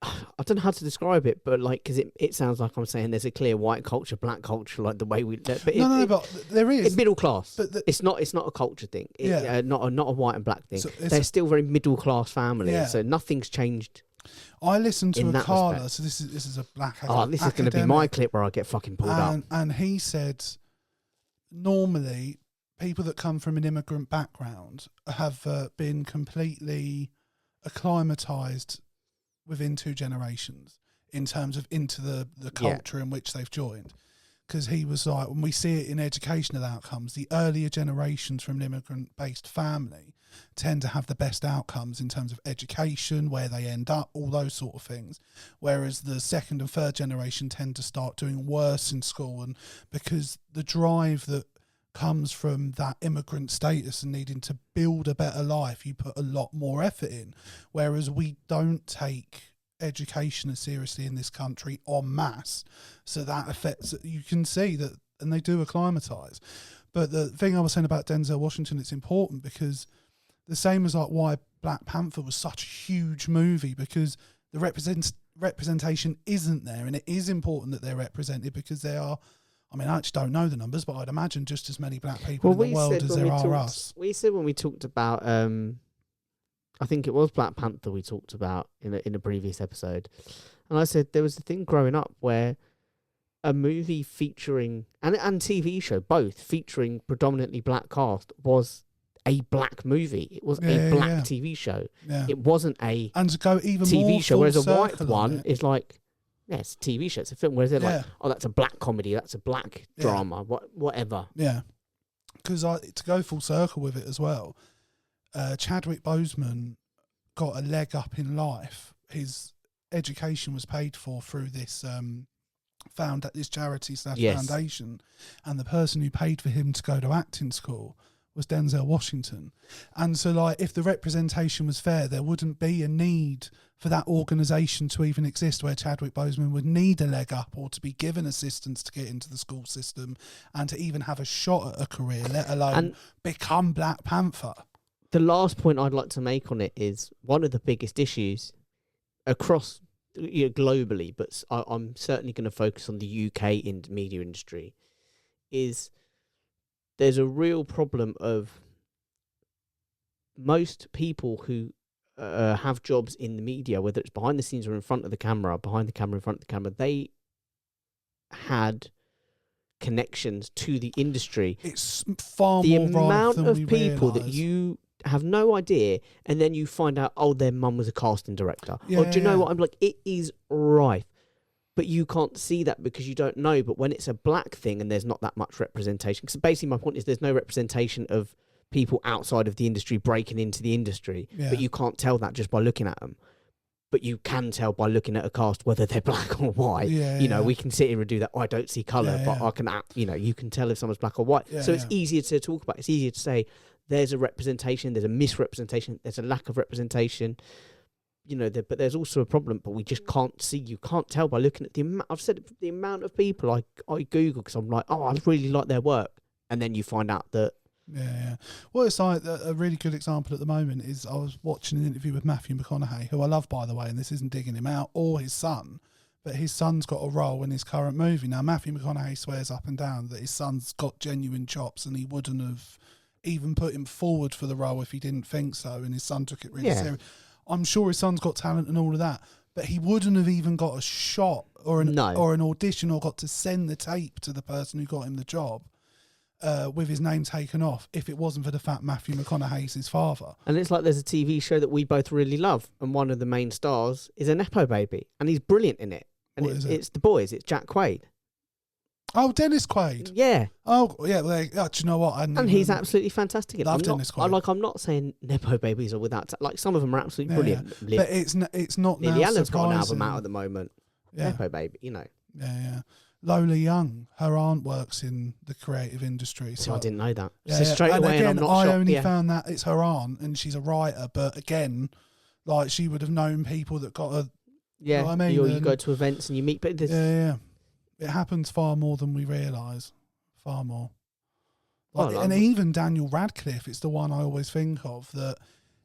I don't know how to describe it, but like, because it sounds like I'm saying there's a clear white culture, black culture, like the way we. But but there is. It's middle class. But it's not a culture thing. Not a white and black thing. So they're still very middle class families. So nothing's changed. I listened to a Carla, so this is a black. This is going to be my clip where I get fucking pulled up. And he said, normally people that come from an immigrant background have been completely acclimatized within 2 generations in terms of into the culture in which they've joined. Because he was like, when we see it in educational outcomes, the earlier generations from an immigrant-based family tend to have the best outcomes in terms of education, where they end up, all those sort of things. Whereas the second and third generation tend to start doing worse in school, and because the drive that comes from that immigrant status and needing to build a better life, you put a lot more effort in. Whereas we don't take education as seriously in this country en masse, so that affects, you can see that, and they do acclimatise. But the thing I was saying about Denzel Washington, it's important because the same as like why Black Panther was such a huge movie, because the representation isn't there, and it is important that they're represented because they are, I mean, I actually don't know the numbers, but I'd imagine just as many black people in the world as there are us. We said when we talked about I think it was Black Panther we talked about in a previous episode. And I said there was a thing growing up where a movie featuring, and TV show, both featuring predominantly black cast, was a black movie. It was a black TV show. Yeah. It wasn't a and to go even TV more show, whereas a white on one is like, it's a TV show, it's a film. Whereas they're like, oh, that's a black comedy, that's a black drama, whatever. Yeah. Because to go full circle with it as well, Chadwick Boseman got a leg up in life. His education was paid for through this this charity / foundation, and the person who paid for him to go to acting school was Denzel Washington. And so, like, if the representation was fair, there wouldn't be a need for that organisation to even exist, where Chadwick Boseman would need a leg up or to be given assistance to get into the school system and to even have a shot at a career, let alone become Black Panther. The last point I'd like to make on it is one of the biggest issues across globally, but I'm certainly going to focus on the UK media industry, is there's a real problem of most people who have jobs in the media, whether it's behind the scenes or in front of the camera, behind the camera, in front of the camera, they had connections to the industry. It's far the more amount than of we people realise. that you have no idea, and then you find out, oh, their mum was a casting director. Do you know what? I'm like, it is rife. But you can't see that because you don't know. But when it's a black thing and there's not that much representation, because basically my point is there's no representation of people outside of the industry breaking into the industry, but you can't tell that just by looking at them. But you can tell by looking at a cast whether they're black or white. You know, we can sit here and do that. Oh, I don't see colour, but I can, you can tell if someone's black or white. So it's easier to talk about. It's easier to say there's a representation, there's a misrepresentation, there's a lack of representation. But there's also a problem, but we just can't see. You can't tell by looking at the amount. I've said the amount of people I Google because I'm like, oh, I really like their work, and then you find out that. Well, it's like a really good example at the moment is I was watching an interview with Matthew McConaughey, who I love, by the way, and this isn't digging him out, or his son, but his son's got a role in his current movie. Now, Matthew McConaughey swears up and down that his son's got genuine chops, and he wouldn't have even put him forward for the role if he didn't think so, and his son took it really serious. I'm sure his son's got talent and all of that, but he wouldn't have even got a shot or an audition or got to send the tape to the person who got him the job with his name taken off if it wasn't for the fact Matthew McConaughey's his father. And it's like there's a TV show that we both really love, and one of the main stars is a Nepo baby, and he's brilliant in it. And What is it? It's The Boys. It's Jack Quaid. Oh, Dennis Quaid. Yeah. Oh, yeah. Well, do you know what? And he's absolutely fantastic. Love Dennis Quaid. I'm not saying Nepo babies are without... Like, some of them are absolutely brilliant. Yeah. But it's not Lily now Allen's got an surprising. album out at the moment. Yeah. Nepo baby, you know. Yeah. Lola Young, her aunt works in the creative industry. So I didn't know that. Yeah, so straight and away, again, I'm not I shocked. only found that it's her aunt and she's a writer, but again, like she would have known people that got a... Yeah, you know what I mean? you go to events and you meet... But Yeah. It happens far more than we realise. Far more. And even Daniel Radcliffe, it's the one I always think of, that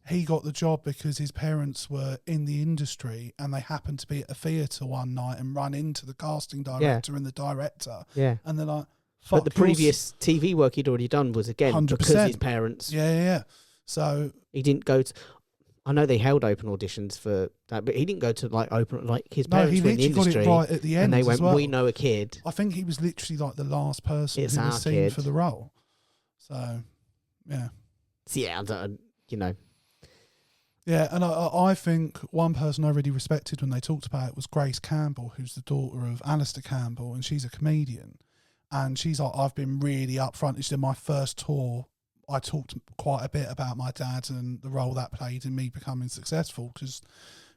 he got the job because his parents were in the industry and they happened to be at a theatre one night and run into the casting director and the director. Yeah. And they're like, fuck. But the previous TV work he'd already done was, again, 100%. because his parents... Yeah. So... He didn't go to... I know they held open auditions for that, but he didn't go to, like, open... Like, his parents were in the industry. Got it right at the end. And they went, well. we know a kid. I think he was literally like the last person It's who our was seen kid. for the role. So, yeah. So, yeah, you know... Yeah, and I think one person I really respected when they talked about it was Grace Campbell, who's the daughter of Alistair Campbell, and she's a comedian. And she's like, I've been really upfront. She did my first tour. I talked quite a bit about my dad and the role that played in me becoming successful, because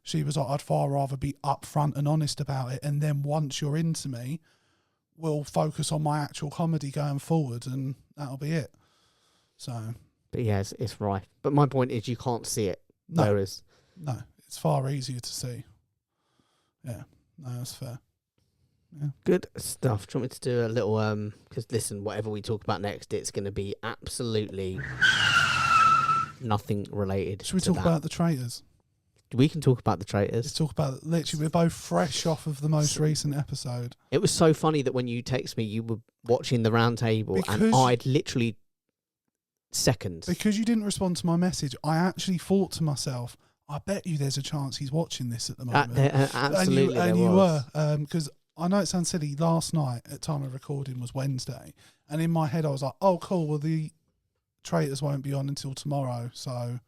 she was like, I'd far rather be upfront and honest about it. And then once you're into me, we'll focus on my actual comedy going forward, and that'll be it. So, But yeah, it's rife. But my point is, you can't see it. No, it's far easier to see. Yeah, no, that's fair. Yeah. Good stuff. Do you want me to do a little... Because, listen, whatever we talk about next, it's going to be absolutely nothing related. Should we talk about the Traitors? We can talk about the Traitors. Let's talk about... Literally, we're both fresh off of the most recent episode. It was so funny that when you text me, you were watching the round table, and I'd literally... seconds. Because you didn't respond to my message, I actually thought to myself, I bet you there's a chance he's watching this at the moment. Absolutely, and you was. were. Because I know it sounds silly, last night at time of recording was Wednesday, and in my head I was like, oh cool, well the Traitors won't be on until tomorrow, so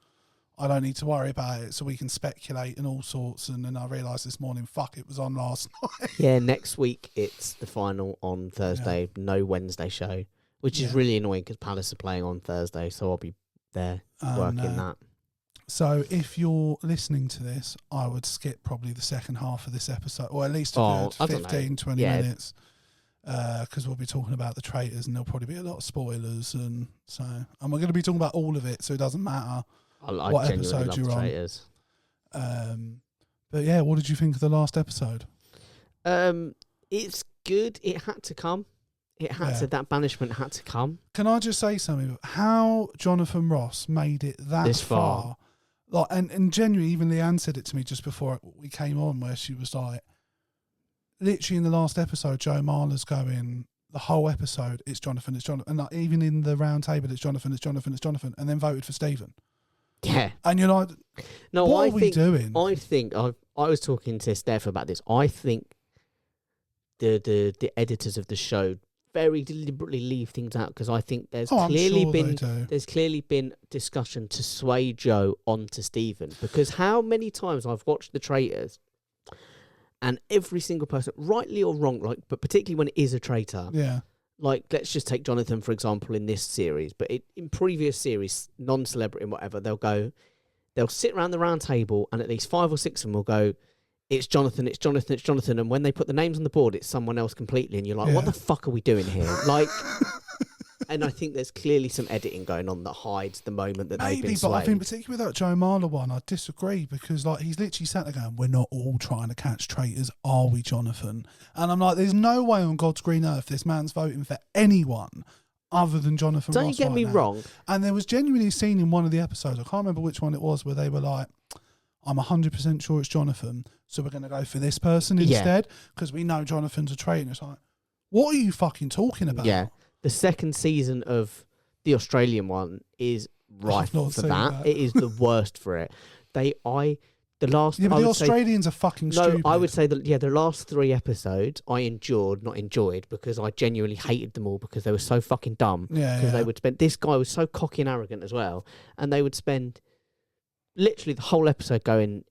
I don't need to worry about it, so we can speculate and all sorts. And then I realised this morning, fuck, it was on last night. Yeah, next week it's the final on Thursday, no Wednesday show. Which is really annoying because Palace are playing on Thursday, so I'll be there working that. So if you're listening to this, I would skip probably the second half of this episode, or at least a good 15, 20 minutes, because we'll be talking about the Traitors, and there'll probably be a lot of spoilers, and we're going to be talking about all of it, so it doesn't matter what episode you're on. Traitors. But yeah, what did you think of the last episode? It's good. It had to come. It had to. That banishment had to come. Can I just say something? How Jonathan Ross made it that this far. Like, and genuinely, even Leanne said it to me just before we came on, where she was like, literally in the last episode, Joe Marler's going, the whole episode, it's Jonathan. And like, even in the round table, it's Jonathan, and then voted for Stephen. Yeah. And you're like, no, what are we doing? I think, I was talking to Steph about this. I think the editors of the show very deliberately leave things out, because I think there's clearly been discussion to sway Joe onto Stephen, because how many times I've watched the Traitors, and every single person, rightly or wrong, like, but particularly when it is a traitor, like, let's just take Jonathan for example in this series, but in previous series, non-celebrity and whatever, they'll sit around the round table and at least 5 or 6 of them will go, it's Jonathan, and when they put the names on the board, it's someone else completely, and you're like, what the fuck are we doing here? Like, and I think there's clearly some editing going on that hides the moment that they've been swayed. But I think particularly with that Joe Marler one, I disagree, because like he's literally sat there going, we're not all trying to catch traitors, are we, Jonathan? And I'm like, there's no way on God's green earth this man's voting for anyone other than Jonathan Ross. Don't get me wrong. And there was genuinely a scene in one of the episodes, I can't remember which one it was, where they were like, I'm 100% sure it's Jonathan, so we're going to go for this person instead, because we know Jonathan's a traitor. And it's like, what are you fucking talking about? Yeah. The second season of the Australian one is rife for that. It is the worst for it. The Australians are fucking stupid. No, I would say that, the last 3 episodes I not enjoyed, because I genuinely hated them all, because they were so fucking dumb. Because they would spend, this guy was so cocky and arrogant as well, and they would spend literally the whole episode going,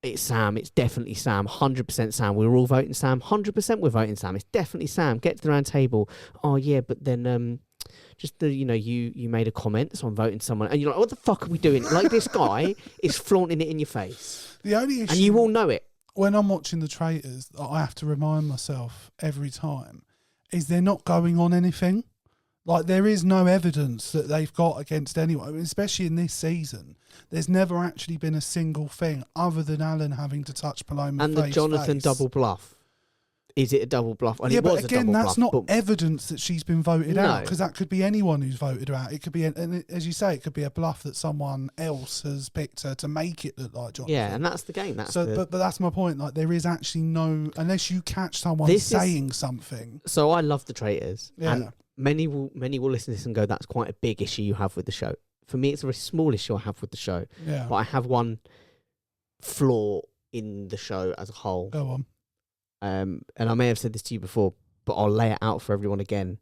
It's Sam. It's definitely Sam. 100% Sam. We were all voting Sam. 100% we're voting Sam. It's definitely Sam. Get to the round table. Oh yeah, but then just the you made a comment, so I'm voting someone, and you're like, what the fuck are we doing? Like this guy is flaunting it in your face. The only issue, and you all know it. When I'm watching the Traitors, I have to remind myself every time, is they're not going on anything. Like, there is no evidence that they've got against anyone, especially in this season. There's never actually been a single thing other than Alan having to touch Paloma and the Jonathan double bluff. Is it a double bluff? And yeah, it but was again, a double that's bluff, not evidence that she's been voted out, No. because that could be anyone who's voted her out. It could be, and as you say, it could be a bluff that someone else has picked her to make it look like Jonathan. Yeah, and that's the game. But that's my point. Like, there is actually no, unless you catch someone saying something. So I love the Traitors. Yeah. And many will listen to this and go, that's quite a big issue you have with the show. For me, it's a very small issue I have with the show. Yeah. But I have one flaw in the show as a whole. Go on. And I may have said this to you before, but I'll lay it out for everyone again.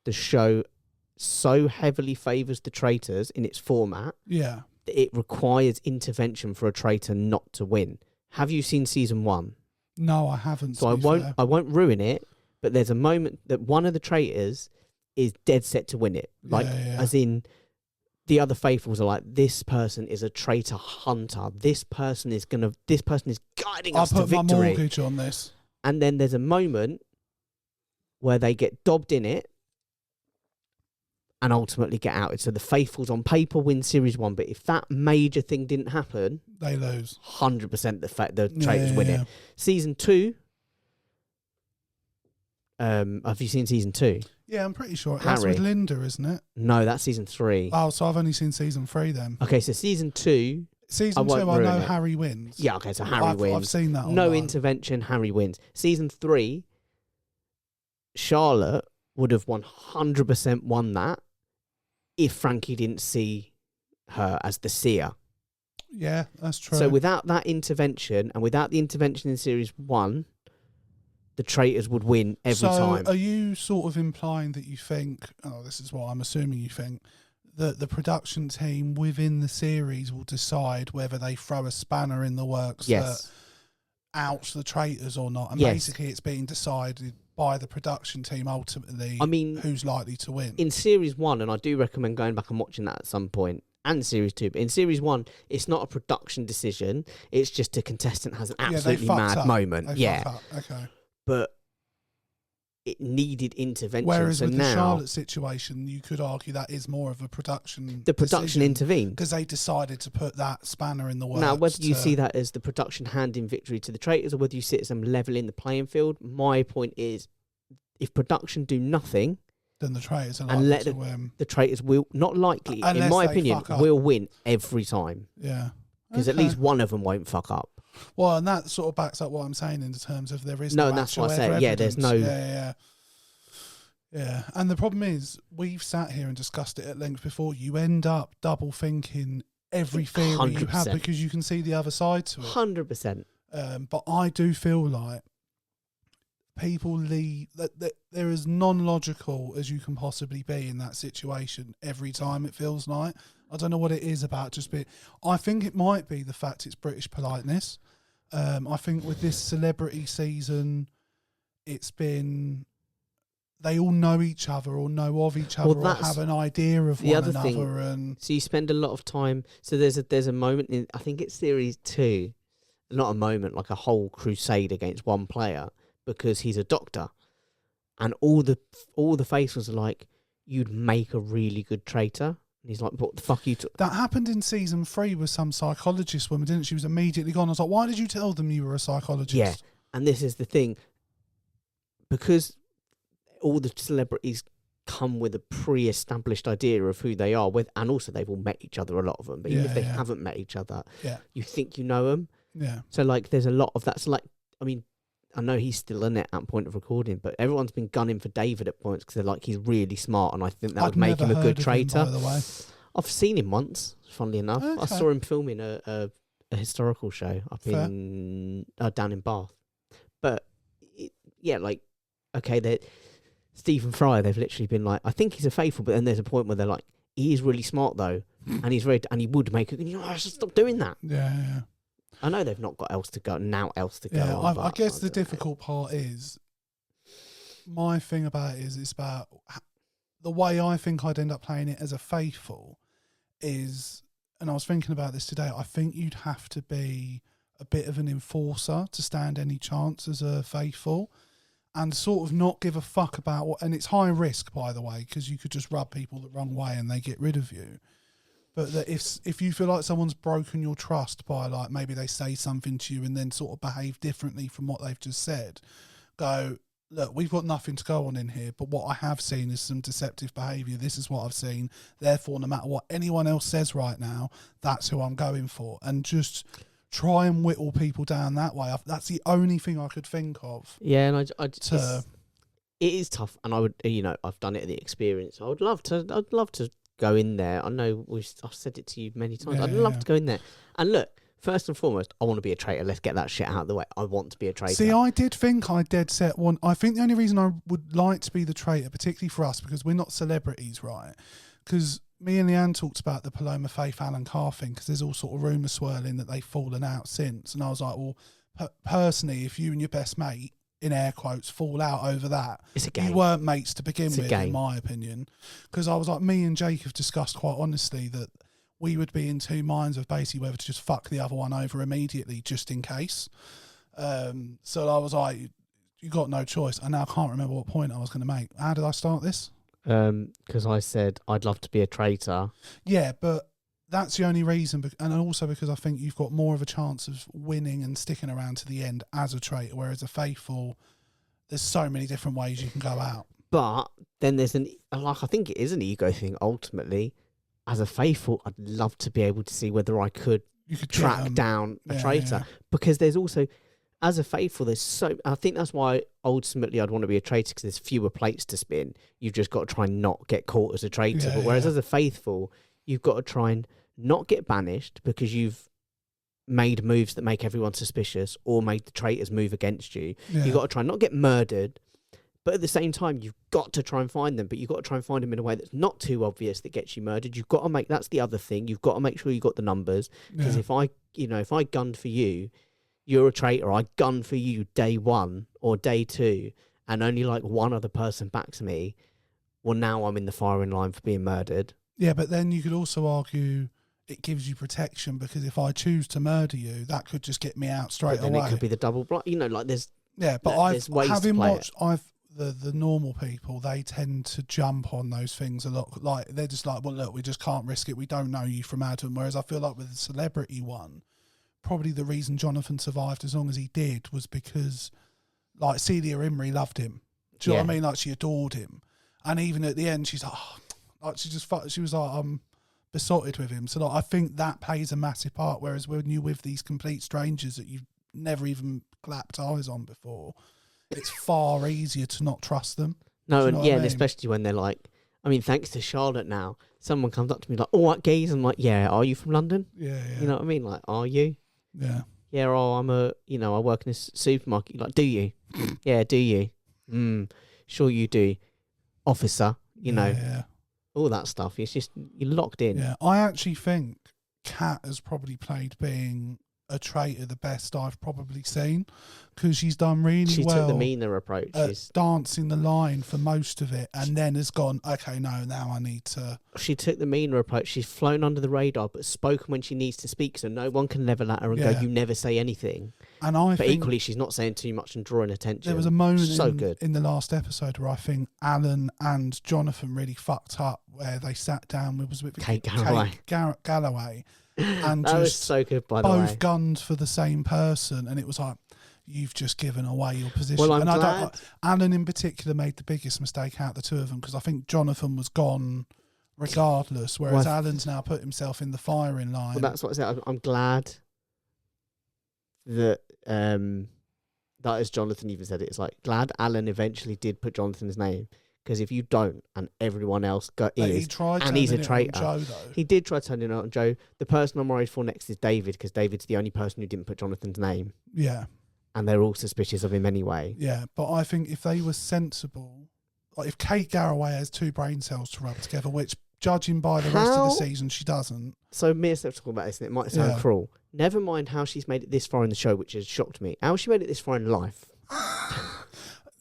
The show so heavily favours the Traitors in its format that it requires intervention for a traitor not to win. Have you seen season 1? No, I haven't. So I won't ruin it, but there's a moment that one of the Traitors is dead set to win it. Like, as in, the other faithfuls are like, this person is a traitor hunter. This person is guiding us to victory. I'll put my mortgage on this. And then there's a moment where they get dobbed in it and ultimately get outed. So the faithfuls on paper win series 1, but if that major thing didn't happen, they lose. 100% the Traitors win it. Season 2. Have you seen season 2? Yeah, I'm pretty sure. That's with Linda, isn't it? No, that's season 3. Oh, so I've only seen season 3 then. Okay, so season 2. Season 2, I know Harry wins. Yeah, okay, so Harry wins. I've seen that. No intervention, Harry wins. Season 3, Charlotte would have 100% won that if Frankie didn't see her as the seer. Yeah, that's true. So without that intervention, and without the intervention in series 1, the Traitors would win every time. So are you sort of implying that you think, this is what I'm assuming you think, that the production team within the series will decide whether they throw a spanner in the works that outs the Traitors or not? And basically it's being decided by the production team ultimately, who's likely to win. In series 1, and I do recommend going back and watching that at some point, and series 2, but in series 1, it's not a production decision, it's just a contestant has an absolutely mad moment. Okay. But it needed intervention. Whereas with now, the Charlotte situation, you could argue that is more of a production. The production intervened because they decided to put that spanner in the works. Now, whether you see that as the production handing victory to the Traitors or whether you see it as them leveling the playing field, my point is, if production do nothing, then the Traitors are likely to win. The Traitors will not likely, in my opinion, will win every time. Yeah, because at least one of them won't fuck up. Well, and that sort of backs up what I'm saying in terms of there is no that's what I say. Yeah, there's no. Yeah. And the problem is, we've sat here and discussed it at length before. You end up double thinking every theory 100%. You have because you can see the other side to it. 100%. But I do feel like people leave that they're as non-logical as you can possibly be in that situation every time. It feels like, I don't know what it is about I think it might be the fact it's British politeness. I think with this celebrity season, it's been they all know each other or know of each other or have an idea of one another. And so you spend a lot of time. So there's a moment in, I think it's series 2, not a moment, like a whole crusade against one player because he's a doctor, and all the faces are like, you'd make a really good traitor. And he's like, what the fuck are you... That happened in season 3 with some psychologist woman, didn't she? She was immediately gone. I was like, why did you tell them you were a psychologist? Yeah, and this is the thing. Because all the celebrities come with a pre-established idea of who they are, and also they've all met each other, a lot of them. But even if they haven't met each other, you think you know them. Yeah. So, like, there's a lot of that. So, like, I mean, I know he's still in it at point of recording, but everyone's been gunning for David at points because they're like, he's really smart, and I think that would make him a good traitor. By the way, I've seen him once, funnily enough. Okay. I saw him filming a historical show up in down in Bath. But Stephen Fry, they've literally been like, I think he's a faithful, but then there's a point where they're like, he is really smart though, and he would make it. And stop doing that. Yeah. I know they've not got else to go Yeah, on, I guess the don't know. difficult part is, my thing about it is it's about the way I think I'd end up playing it as a faithful is, and I was thinking about this today, I think you'd have to be a bit of an enforcer to stand any chance as a faithful, and sort of not give a fuck about what, and it's high risk, by the way, because you could just rub people the wrong way and they get rid of you. But that if you feel like someone's broken your trust by, like, maybe they say something to you and then sort of behave differently from what they've just said, go, look, we've got nothing to go on in here, but what I have seen is some deceptive behaviour. This is what I've seen. Therefore, no matter what anyone else says right now, that's who I'm going for. And just try and whittle people down that way. That's the only thing I could think of. Yeah, and it is tough, and I would, I've done it at the experience. I'd love to go in there. I know I've said it to you many times. I'd love to go in there. And look, first and foremost, I want to be a traitor. Let's get that shit out of the way. I want to be a traitor. See, I did think I dead set one. I think the only reason I would like to be the traitor, particularly for us, because we're not celebrities, right? Because me and Leanne talked about the Paloma Faith Alan Carr thing, because there's all sort of rumours swirling that they've fallen out since. And I was like, well, personally, if you and your best mate, in air quotes, fall out over that, it's a game. You weren't mates to begin with, in my opinion. Because I was like, me and Jake have discussed quite honestly that we would be in two minds of basically whether to just fuck the other one over immediately just in case. So I was like, you got no choice. I now can't remember what point I was going to make. How did I start this? Because I said I'd love to be a traitor. Yeah, but that's the only reason, and also because I think you've got more of a chance of winning and sticking around to the end as a traitor, whereas a faithful, there's so many different ways you can go out. But then there's I think it is an ego thing ultimately. As a faithful, I'd love to be able to see whether I could track down a traitor, because there's also, as a faithful, I think that's why ultimately I'd want to be a traitor, because there's fewer plates to spin. You've just got to try and not get caught as a traitor. But whereas as a faithful, you've got to try and not get banished because you've made moves that make everyone suspicious or made the traitors move against you. You've got to try and not get murdered, but at the same time, you've got to try and find them, but you've got to try and find them in a way that's not too obvious that gets you murdered. You've got to that's the other thing. You've got to make sure you got the numbers, because if I gunned for you, you're a traitor. I gun for you day one or day two, and only like one other person backs me. Well, now I'm in the firing line for being murdered. Yeah, but then you could also argue it gives you protection, because if I choose to murder you, that could just get me out straight away. It could be the double block. Like there's... Yeah, but the normal people, they tend to jump on those things a lot. Like, they're just like, well, look, we just can't risk it. We don't know you from Adam. Whereas I feel like with the celebrity one, probably the reason Jonathan survived as long as he did was because, like, Celia Imrie loved him. Do you know what I mean? Like, she adored him. And even at the end, she's like, she was like, I'm besotted with him. So, like, I think that plays a massive part. Whereas when you're with these complete strangers that you've never even clapped eyes on before, it's far easier to not trust them. No, and and especially when they're like, I mean, thanks to Charlotte now, someone comes up to me like, "Oh, what gays?" I'm like, "Yeah, are you from London?" Yeah. You know what I mean? Like, are you? Yeah. Yeah. Oh, I work in a supermarket. Like, do you? Yeah, do you? Sure you do, officer. You know, all that stuff. It's just, you're locked in. Yeah, I actually think Kat has probably played being a traitor the best I've probably seen, because she's done really well. She took the meaner approach. Dancing the line for most of it, and then has gone, okay, no, now I need to... She took the meaner approach. She's flown under the radar, but spoken when she needs to speak, so no one can level at her and go, you never say anything. But equally, she's not saying too much and drawing attention. There was a moment in the last episode where I think Alan and Jonathan really fucked up, where they sat down with Kate Galloway. And that was so good, by the way. Both gunned for the same person, and it was like, you've just given away your position. Well, I'm glad. Alan in particular made the biggest mistake out of the two of them, because I think Jonathan was gone regardless, whereas Alan's now put himself in the firing line. Well, that's what I said. I'm glad that as Jonathan even said it, it's like, glad Alan eventually did put Jonathan's name. Because if you don't, and everyone else he's a traitor. Joe, he did try turning it on Joe. The person I'm worried for next is David, because David's the only person who didn't put Jonathan's name. Yeah. And they're all suspicious of him anyway. Yeah, but I think if they were sensible, like if Kate Garraway has two brain cells to rub together, which judging by the rest of the season, she doesn't. So Mia's talking about this, and it might sound cruel. Never mind how she's made it this far in the show, which has shocked me. How she made it this far in life?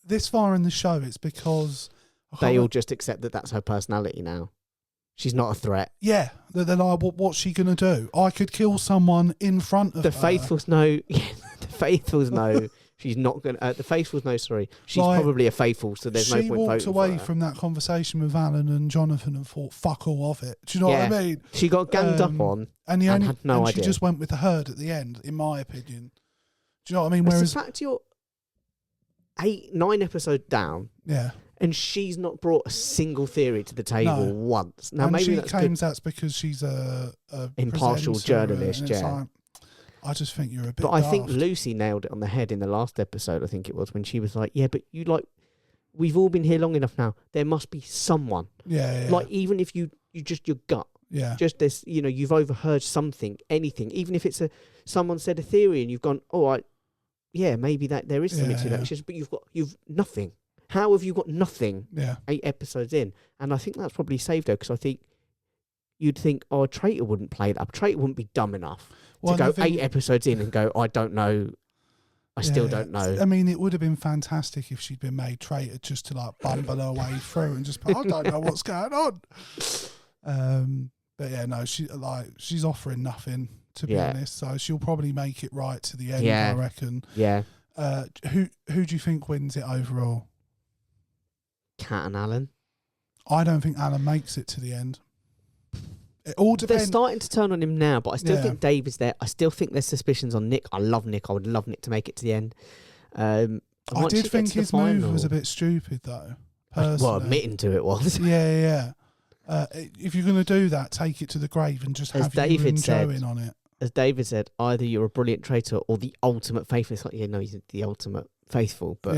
This far in the show, it's because they all just accept that that's her personality now. She's not a threat. Yeah, they're like, what's she gonna do? I could kill someone in front of her. The faithfuls know. The faithfuls know. She's not going to... the faithfuls know, sorry. She's probably a faithful, so there's no point voting for her. She walked away from that conversation with Alan and Jonathan and thought, fuck all of it. Do you know what I mean? She got ganged up on and had no idea. She just went with the herd at the end, in my opinion. Do you know what I mean? Whereas the fact you're 9 episodes down... Yeah. And she's not brought a single theory to the table once. Now, and maybe she claims that's because she's a impartial journalist, like, I just think you're a bit But I daft. think Lucy nailed it on the head in the last episode, I think it was, when she was like, yeah, but we've all been here long enough now. There must be someone. Yeah. Like, even if you just your gut. Yeah. Just this, you've overheard something, anything. Even if it's someone said a theory and you've gone, maybe that there is something to that. It's just, but you've nothing. How have you got nothing 8 episodes in? And I think that's probably saved her, because I think you'd think, a traitor wouldn't play that. A traitor wouldn't be dumb enough to go 8 episodes in and go, I don't know. I still don't know. I mean, it would have been fantastic if she'd been made traitor just to bumble her way through and just, I don't know what's going on. But yeah, no, she's offering nothing, to be honest. So she'll probably make it right to the end, I reckon. Yeah. Who do you think wins it overall? Kat and Alan. I don't think Alan makes it to the end. It all depends. They're starting to turn on him now, but I still think Dave is there. I still think there's suspicions on Nick. I love Nick. I would love Nick to make it to the end. I did think his move was a bit stupid, though. Personally. Well, admitting to it was. Yeah. If you're going to do that, take it to the grave and just have you and Joe in on it. As David said, either you're a brilliant traitor or the ultimate faithful. It's like, he's the ultimate faithful. But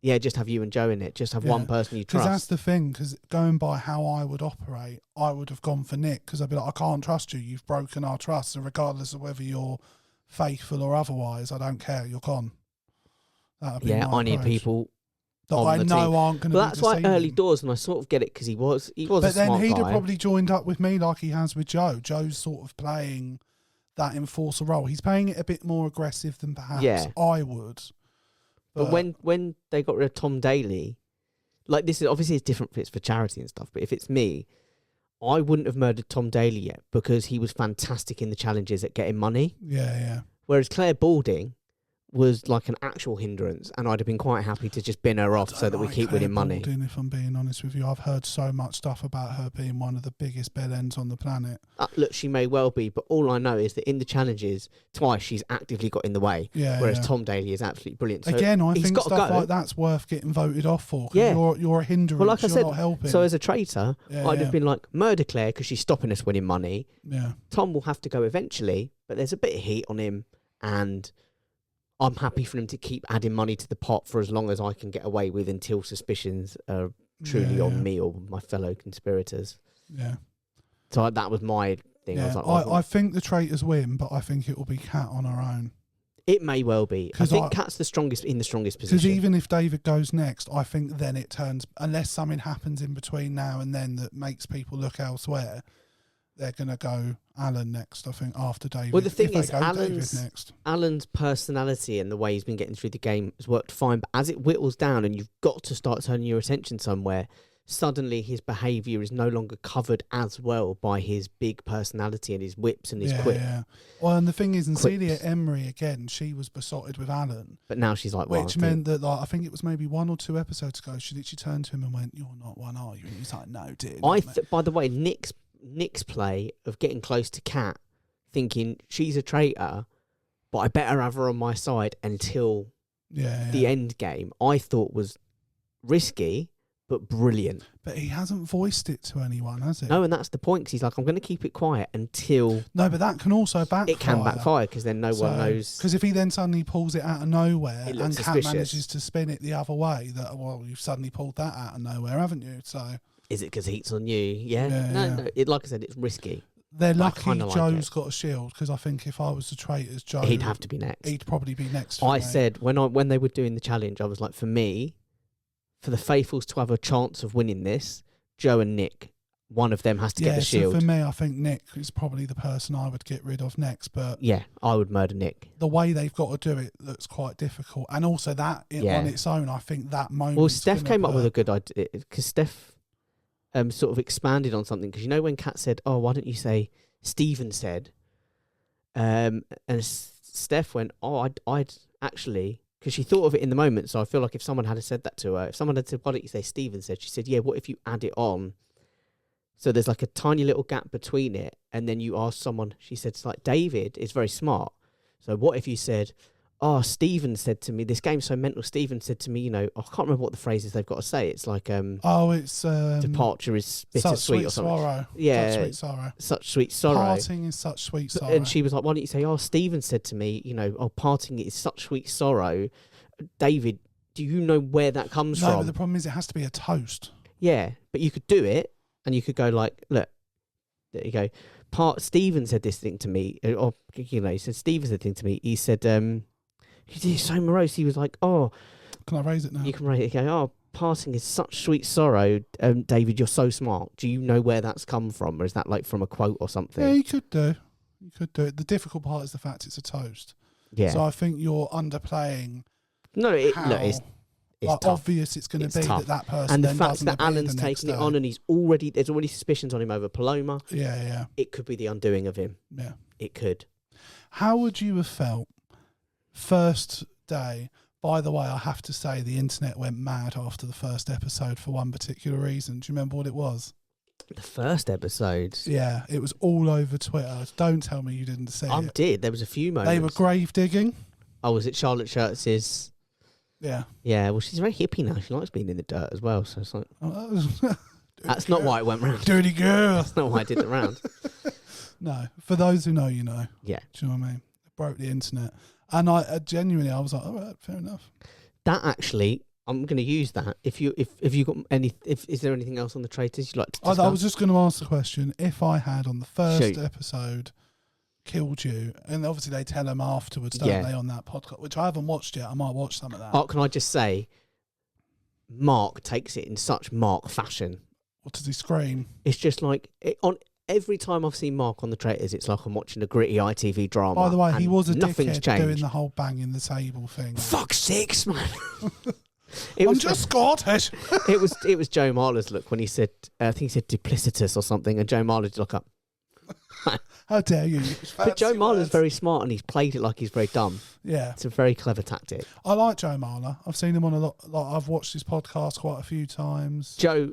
yeah, just have you and Joe in it. Just have one person you trust. Because that's the thing. Because going by how I would operate, I would have gone for Nick. Because I'd be like, I can't trust you. You've broken our trust. And regardless of whether you're faithful or otherwise, I don't care. You're gone. That'd be my I need approach. People that on I the know team. aren't going to. Well, that's why early doors, and I sort of get it, because he was but a smart guy. But then he'd have probably joined up with me like he has with Joe. Joe's sort of playing that enforcer role. He's playing it a bit more aggressive than perhaps I would. But when they got rid of Tom Daly, like, this is obviously it's different if it's for charity and stuff, but if it's me, I wouldn't have murdered Tom Daly yet, because he was fantastic in the challenges at getting money. Yeah. Whereas Claire Balding was like an actual hindrance, and I'd have been quite happy to just bin her off so that we keep winning money. Balding, if I'm being honest with you, I've heard so much stuff about her being one of the biggest bellends on the planet. Look, she may well be, but all I know is that in the challenges, twice she's actively got in the way. Whereas Tom Daly is absolutely brilliant. So again, I think stuff like that's worth getting voted off for. You're a hindrance. Well, like I said, not helping. So as a traitor, I'd have been like, murder Claire because she's stopping us winning money. Yeah. Tom will have to go eventually, but there's a bit of heat on him, and I'm happy for him to keep adding money to the pot for as long as I can get away with, until suspicions are truly on me or my fellow conspirators. Yeah. So that was my thing. Yeah. I think the traitors win, but I think it will be Kat on her own. It may well be. I think Kat's the strongest position. Because even if David goes next, I think then it turns, unless something happens in between now and then that makes people look elsewhere, they're going to go Alan next, I think, after David. Well, the thing is, Alan's personality and the way he's been getting through the game has worked fine, but as it whittles down and you've got to start turning your attention somewhere, suddenly his behaviour is no longer covered as well by his big personality and his whips and his quips. Yeah. Well, and the thing is, and Celia Emery, again, she was besotted with Alan. But now she's like, which meant that, like, I think it was maybe 1 or 2 episodes ago, she literally turned to him and went, "You're not one, are you?" And he's like, "No, dear." By the way, Nick's play of getting close to Kat, thinking she's a traitor, but I better have her on my side until the end game, I thought was risky, but brilliant. But he hasn't voiced it to anyone, has he? No, and that's the point, because he's like, I'm going to keep it quiet until... No, but that can also backfire. It can backfire, because then no one knows... Because if he then suddenly pulls it out of nowhere and suspicious. Kat manages to spin it the other way, that, well, you've suddenly pulled that out of nowhere, haven't you? So... Is it because heat's on you? Yeah. No. Like I said, it's risky. They're lucky Joe's got a shield, because I think if I was the traitors, Joe... He'd have to be next. He'd probably be next. I said, when they were doing the challenge, I was like, for me, for the faithfuls to have a chance of winning this, Joe and Nick one of them has to get the shield. So for me, I think Nick is probably the person I would get rid of next. But yeah, I would murder Nick. The way they've got to do it looks quite difficult, and also that on its own, I think that moment. Well, Steph came up with a good idea because Steph sort of expanded on something, because you know when Kat said, "Oh, why don't you say Stephen said," and Steph went, "Oh, I'd actually," because she thought of it in the moment. So I feel like if someone had said that to her, if someone had said, "Why don't you say Stephen said?" She said, "Yeah, what if you add it on?" So there's like a tiny little gap between it, and then you ask someone. She said, "It's like David is very smart. So what if you said, oh, Stephen said to me, this game's so mental. Stephen said to me, you know, I can't remember what the phrase is they've got to say. It's like, it's departure is bittersweet or something. Sorrow. Yeah, such sweet sorrow. Such sweet sorrow. Parting is such sweet sorrow. And she was like, why don't you say, oh, Stephen said to me, you know, oh, parting is such sweet sorrow. David, do you know where that comes from? No, but the problem is it has to be a toast. Yeah, but you could do it, and you could go like, look, there you go. Stephen said this thing to me, or you know, he said Stephen said the thing to me. He said, he's so morose. He was like, oh, can I raise it now? You can raise it. Go, oh, parting is such sweet sorrow. David, you're so smart. Do you know where that's come from, or is that like from a quote or something? Yeah, you could do. You could do it. The difficult part is the fact it's a toast. Yeah. So I think you're underplaying. No, it's like tough. Obvious it's going to be tough. that person. And the then fact doesn't that appear Alan's the next taking it day. on, and there's already suspicions on him over Paloma. Yeah. It could be the undoing of him. Yeah. It could. How would you have felt first day? By the way, I have to say the internet went mad after the first episode for one particular reason. Do you remember what it was? The first episode? Yeah, it was all over Twitter. Don't tell me you didn't see it. I did. There was a few moments. They were grave digging. Oh, was it Charlotte Schertz's? Yeah. Yeah, well, she's very hippie now. She likes being in the dirt as well. So it's like... That's not why it went round. Dirty girl. That's not why I did it round. No. For those who know, you know. Yeah. Do you know what I mean? It broke the internet. And I genuinely, I was like, all right, fair enough. That actually, I'm going to use that. If you got is there anything else on the Traitors you'd like to discuss? I was just going to ask the question. If I had on the first episode killed you, and obviously they tell them afterwards, don't they, on that podcast, which I haven't watched yet. I might watch some of that. Oh, can I just say, Mark takes it in such Mark fashion. What does he scream? It's just like on every time I've seen Mark on the Traitors, it's like I'm watching a gritty ITV drama. By the way, he was a nothing's dickhead changed. doing the whole banging the table thing. Fuck's sakes, man! I'm just Scottish. It was Joe Marler's look when he said, I think he said duplicitous or something, and Joe Marler looked up. How dare you? But Joe Marler's very smart, and he's played it like he's very dumb. Yeah, it's a very clever tactic. I like Joe Marler. I've seen him on a lot. Like, I've watched his podcast quite a few times. Joe.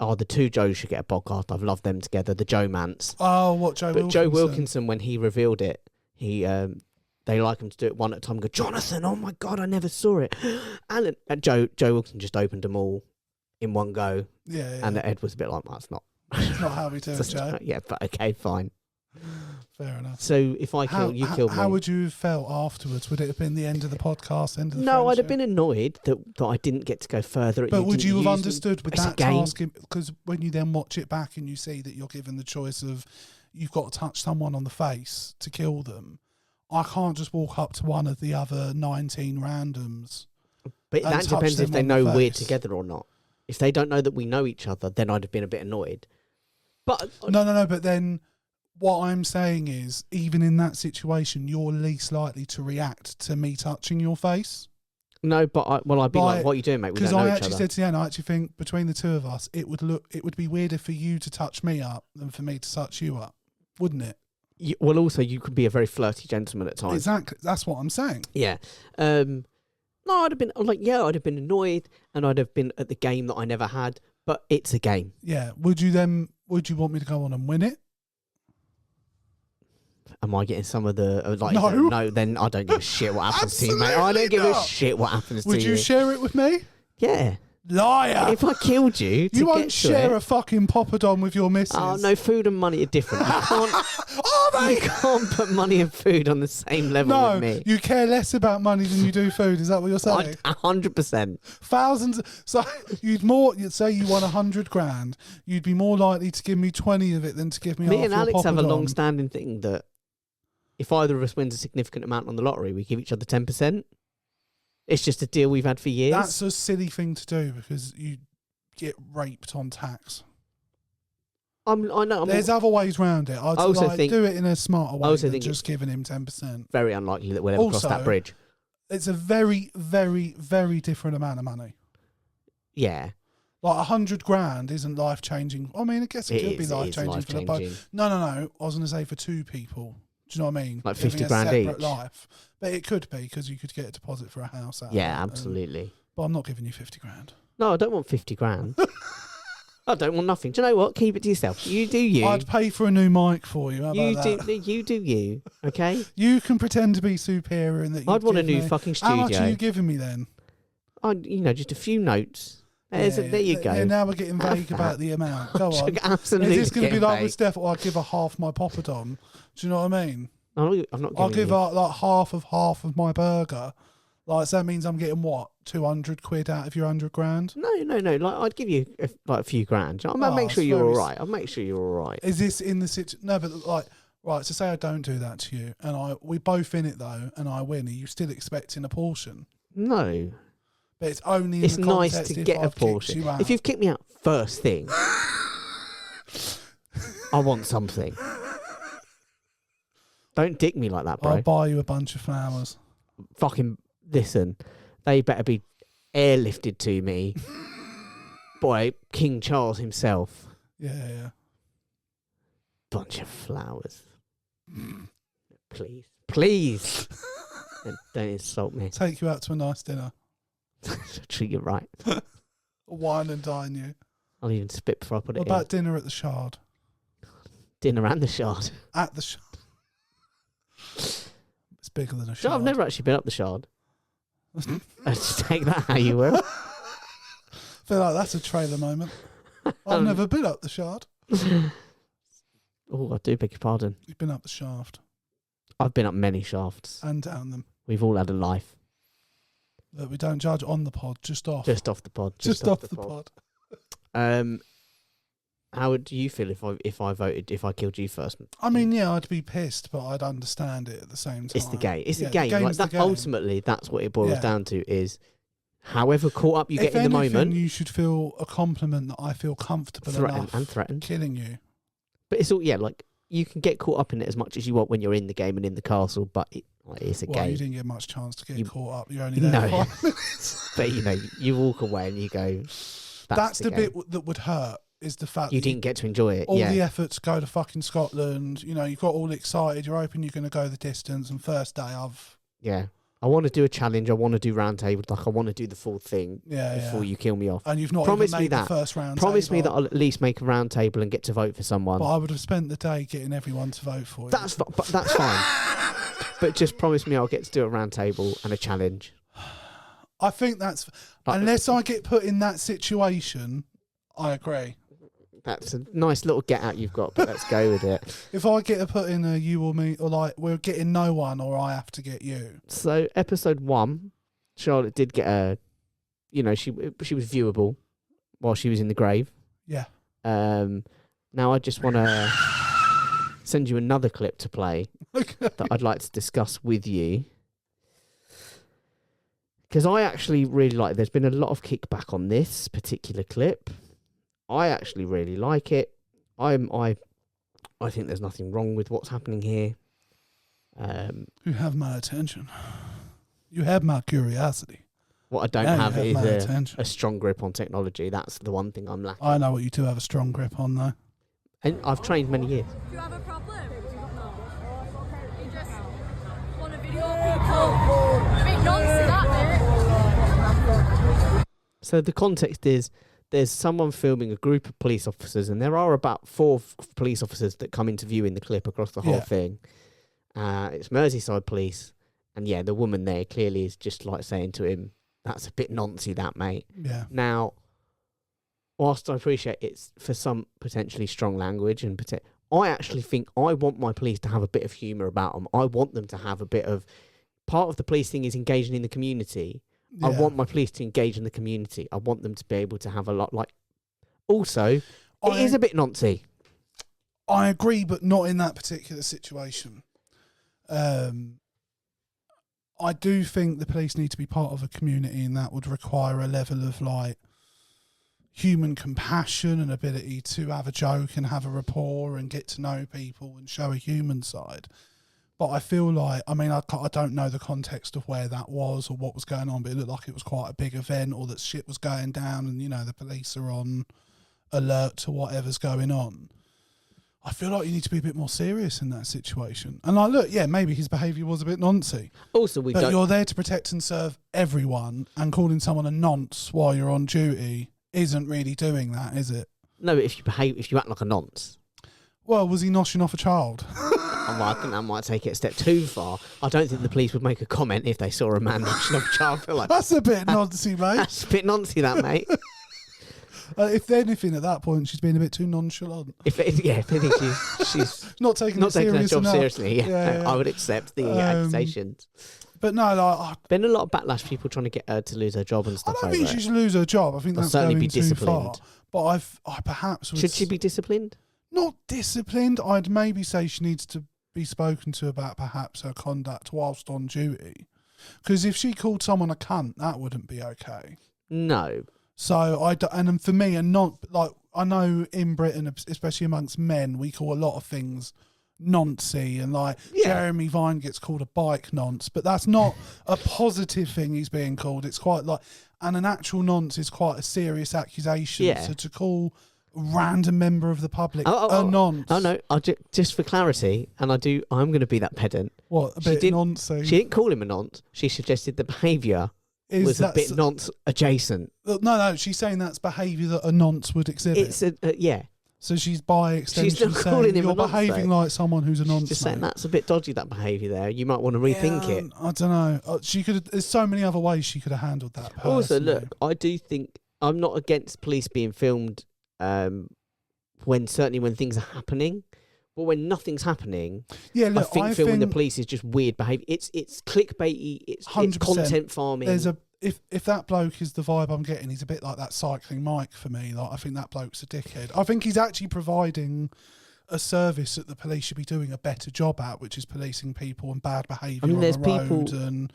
The two Joes should get a podcast. I've loved them together. The Joe Mants. Oh, what Joe? But Joe Wilkinson, when he revealed it, they like him to do it one at a time. And go, Jonathan! Oh my God, I never saw it. Alan and Joe Wilkinson just opened them all in one go. Yeah. And Ed was a bit like, that's not. It's not how we do it, Joe. Yeah, but okay, fine. Fair enough. So if I kill you, kill me. How would you have felt afterwards? Would it have been the end of the podcast? End of the No, I'd have been annoyed that I didn't get to go further. But would you have understood with that game? task? Because when you then watch it back and you see that you're given the choice of you've got to touch someone on the face to kill them, I can't just walk up to one of the other 19 randoms. But that depends if they know we're together or not. If they don't know that we know each other, then I'd have been a bit annoyed. But no. But then what I'm saying is, even in that situation, you're least likely to react to me touching your face. No, but I'd be like, "What are you doing, mate? We don't know each other." Because I actually said to Ian, I actually think between the two of us, it would be weirder for you to touch me up than for me to touch you up, wouldn't it? Well, also you could be a very flirty gentleman at times. Exactly, that's what I'm saying. Yeah. No, I'd have been I'd have been annoyed, and I'd have been at the game that I never had. But it's a game. Yeah. Would you want me to go on and win it? Am I getting some of the No. No, then I don't give a shit what happens to you, mate. I don't give a shit what happens to you. Would you share it with me? Yeah. Liar! If I killed you, you won't share a fucking poppadom with your missus. Oh no, food and money are different. You can't. You can't put money and food on the same level with me. No, you care less about money than you do food. Is that what you're saying? 100%. Thousands. So you'd say you won 100 grand. You'd be more likely to give me 20 of it than to give me. Me and Alex have a poppadom. long-standing thing that if either of us wins a significant amount on the lottery, we give each other 10%. It's just a deal we've had for years. That's a silly thing to do because you get raped on tax. I know. There's other ways round it. I'd also like, think- do it in a smarter way also than think just giving him 10%. Very unlikely that we'll ever cross that bridge. It's a very, very, very different amount of money. Yeah. Like 100 grand isn't life changing. I mean, I guess it could be life changing for the both. No. I was going to say for two people. Do you know what I mean? Like 50 Living grand a separate each. life. But it could be because you could get a deposit for a house out Yeah, of it. absolutely. But I'm not giving you 50 grand. No, I don't want 50 grand. I don't want nothing. Do you know what? Keep it to yourself. You do you. I'd pay for a new mic for you. How about that? You do you. Okay. You can pretend to be superior and that. I'd want a new fucking studio. How much are you giving me then? Just a few notes. There you go. Yeah, now we're getting vague about the amount. Go on. Absolutely. Is this going to be like with Steph? Or I'd give her half my poppadom. Do you know what I mean? I'm not. I'll give her like half of my burger. Like, so that means I'm getting what, 200 quid out of your 100 grand? No. Like, I'd give you a few grand. I'll make sure you're all right. I'll make sure you're all right. Is this in the situation? No, but like, right. So say I don't do that to you, and we both in it though, and I win. Are you still expecting a portion? No. But it's only. It's nice to get a portion. If you've kicked me out first thing, I want something. Don't dick me like that, bro. I'll buy you a bunch of flowers. Fucking listen, they better be airlifted to me by King Charles himself. Yeah. Bunch of flowers. Please. Don't insult me. Take you out to a nice dinner. Treat you right. Wine and dine you. I'll even spit before I put it in. What about dinner at the Shard? Dinner and the Shard. At the Shard. It's bigger than a Shard. So I've never actually been up the Shard. Just take that how you will. I feel like that's a trailer moment. I've never been up the Shard. Oh, I do beg your pardon. You've been up the shaft. I've been up many shafts. And down them. We've all had a life. Look, we don't judge on the pod, just off. Just off the pod. Just off the pod. How would you feel if I killed you first? I mean, yeah, I'd be pissed, but I'd understand it at the same time. It's the game. It's yeah, the game. Like that, the game. Ultimately, that's what it boils down to. Is however caught up you get in the moment. You should feel a compliment that I feel comfortable enough killing you. But it's all like you can get caught up in it as much as you want when you're in the game and in the castle. But it's a game. You didn't get much chance to get caught up. You're only there for 5 minutes. But you walk away and you go. That's the bit that would hurt. Is the fact you didn't get to enjoy it. All the effort to go to fucking Scotland. You know, you got all excited. You're hoping you're going to go the distance. And first day, I want to do a challenge. I want to do round table. Like I want to do the full thing before you kill me off. And you've not promised even made me that. The first round. Promise me that I'll at least make a round table and get to vote for someone. But I would have spent the day getting everyone to vote for you. That's fine. But just promise me I'll get to do a round table and a challenge. I think that's unless I get put in that situation. I agree. That's a nice little get out you've got, but let's go with it. If I get put in a you or me, or like we're getting no one, or I have to get you. So episode 1, Charlotte did get she was viewable while she was in the grave. Yeah. Now I just want to send you another clip to play that I'd like to discuss with you. Because I actually really like. There's been a lot of kickback on this particular clip. I actually really like it. I think there's nothing wrong with what's happening here. You have my attention. You have my curiosity. What I don't have is a strong grip on technology. That's the one thing I'm lacking. I know what you do have a strong grip on, though. And I've trained many years. Do you have a problem? No. You just want a video of people. A bit nonsense, that bit. So the context is there's someone filming a group of police officers, and there are about 4 police officers that come into view in the clip across the whole thing. It's Merseyside police, and the woman there clearly is just like saying to him, "That's a bit noncy, that mate." Yeah. Now, whilst I appreciate it's for some potentially strong language, and I actually think I want my police to have a bit of humour about them. I want them to have a bit of part of the police thing is engaging in the community. I want my police to engage in the community. I want them to be able to have a lot Also, it is a bit noncy. I agree, but not in that particular situation. I do think the police need to be part of a community, and that would require a level of human compassion and ability to have a joke and have a rapport and get to know people and show a human side. But I feel like, I mean, I don't know the context of where that was or what was going on, but it looked like it was quite a big event, or that shit was going down and, you know, the police are on alert to whatever's going on. I feel like you need to be a bit more serious in that situation. And like, look, yeah, maybe his behaviour was a bit noncy. Also, but you're there to protect and serve everyone, and calling someone a nonce while you're on duty isn't really doing that, is it? No, if you act like a nonce. Well, was he noshing off a child? I think that might take it a step too far. I don't think the police would make a comment if they saw a man noshing off a child. I feel like that's a bit noncy, mate. That's a bit noncy, that, mate. If anything, at that point, she's being a bit too nonchalant. If anything, she's not taking her job enough. seriously. Yeah. I would accept the accusations. But no, like, been a lot of backlash. People trying to get her to lose her job and stuff. I don't think she should lose her job. I think that's certainly going be disciplined. too far. But I perhaps would should she be disciplined? Not disciplined. I'd maybe say she needs to be spoken to about perhaps her conduct whilst on duty. Because if she called someone a cunt, that wouldn't be okay. No. So and for me, and not like, I know in Britain, especially amongst men, we call a lot of things noncy, and like Jeremy Vine gets called a bike nonce, but that's not a positive thing he's being called. It's quite like, and an actual nonce is quite a serious accusation. Yeah. So to call a random member of the public a nonce. Oh no, just for clarity, and I'm going to be that pedant. What, a bit noncy? She didn't call him a nonce. She suggested the behaviour was a bit nonce adjacent. No, she's saying that's behaviour that a nonce would exhibit. It's yeah. So she's by extension she's not calling saying him you're a nonce, behaving though. like someone who's a nonce. Just saying that's a bit dodgy, that behaviour there. You might want to rethink it. I don't know. She could. There's so many other ways she could have handled that. Personally. Also, look, I do think I'm not against police being filmed when things are happening. But when nothing's happening, look, I think filming the police is just weird behaviour. It's clickbaity. It's content farming. There's if that bloke is the vibe I'm getting, he's a bit like that cycling Mike for me. Like, I think that bloke's a dickhead. I think he's actually providing a service that the police should be doing a better job at, which is policing people and bad behaviour on the road.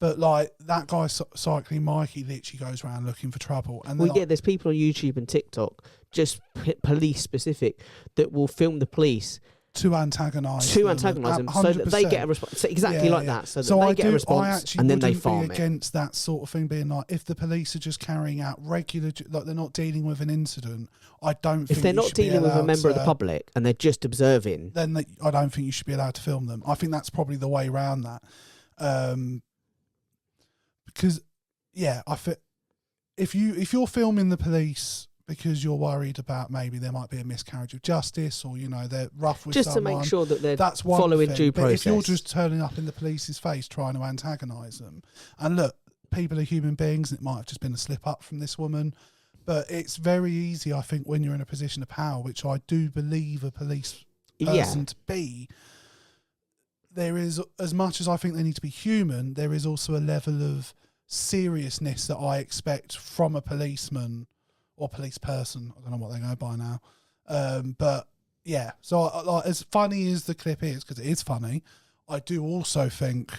But like that guy cycling Mike, he literally goes around looking for trouble. And there's people on YouTube and TikTok, just police specific, that will film the police to antagonise them, so that they get a response. Exactly like that, so that they get a response, and then they farm it. Against that sort of thing being like, if the police are just carrying out regular, like they're not dealing with an incident, I don't think if they're not dealing with a member of the public and they're just observing, then I don't think you should be allowed to film them. I think that's probably the way around that. Because if you're filming the police because you're worried about maybe there might be a miscarriage of justice, or they're rough with just someone, to make sure that they're that's one following thing. due process. But if you're just turning up in the police's face trying to antagonise them, and look, people are human beings, and it might have just been a slip up from this woman, but it's very easy, I think, when you're in a position of power, which I do believe a police person to be. There is, as much as I think they need to be human, there is also a level of seriousness that I expect from a policeman or police person. I don't know what they go by now. But yeah, so as funny as the clip is, because it is funny, I do also think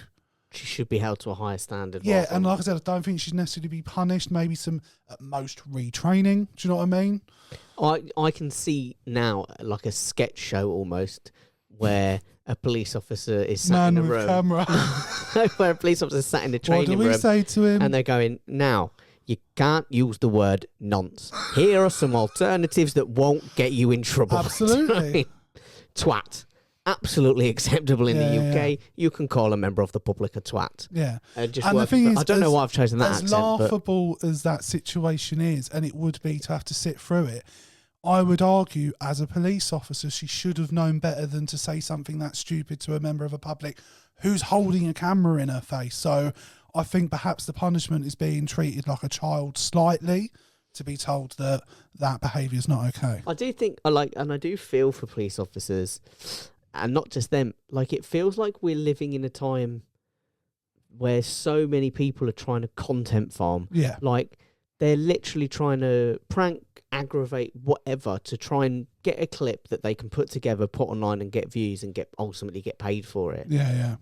she should be held to a higher standard. Yeah, and like I said, I don't think she'd necessarily be punished. Maybe some, at most, retraining. Do you know what I mean? I can see now like a sketch show almost, where a police officer is sat in a room. Camera. Where a police officer sat in the training room. What do we say to him? And they're going, now, you can't use the word nonce. Here are some alternatives that won't get you in trouble. Absolutely. Twat. Absolutely acceptable in the UK. Yeah. You can call a member of the public a twat. Yeah. And the thing is, I don't know why I've chosen that accent. As laughable as that situation is, and it would be to have to sit through it, I would argue, as a police officer, she should have known better than to say something that stupid to a member of the public who's holding a camera in her face. So I think perhaps the punishment is being treated like a child slightly, to be told that that behaviour is not okay. I do think, and I do feel for police officers, and not just them. Like, it feels like we're living in a time where so many people are trying to content farm. Yeah. Like, they're literally trying to prank, aggravate, whatever, to try and get a clip that they can put together, put online and get views and ultimately get paid for it. Yeah, yeah.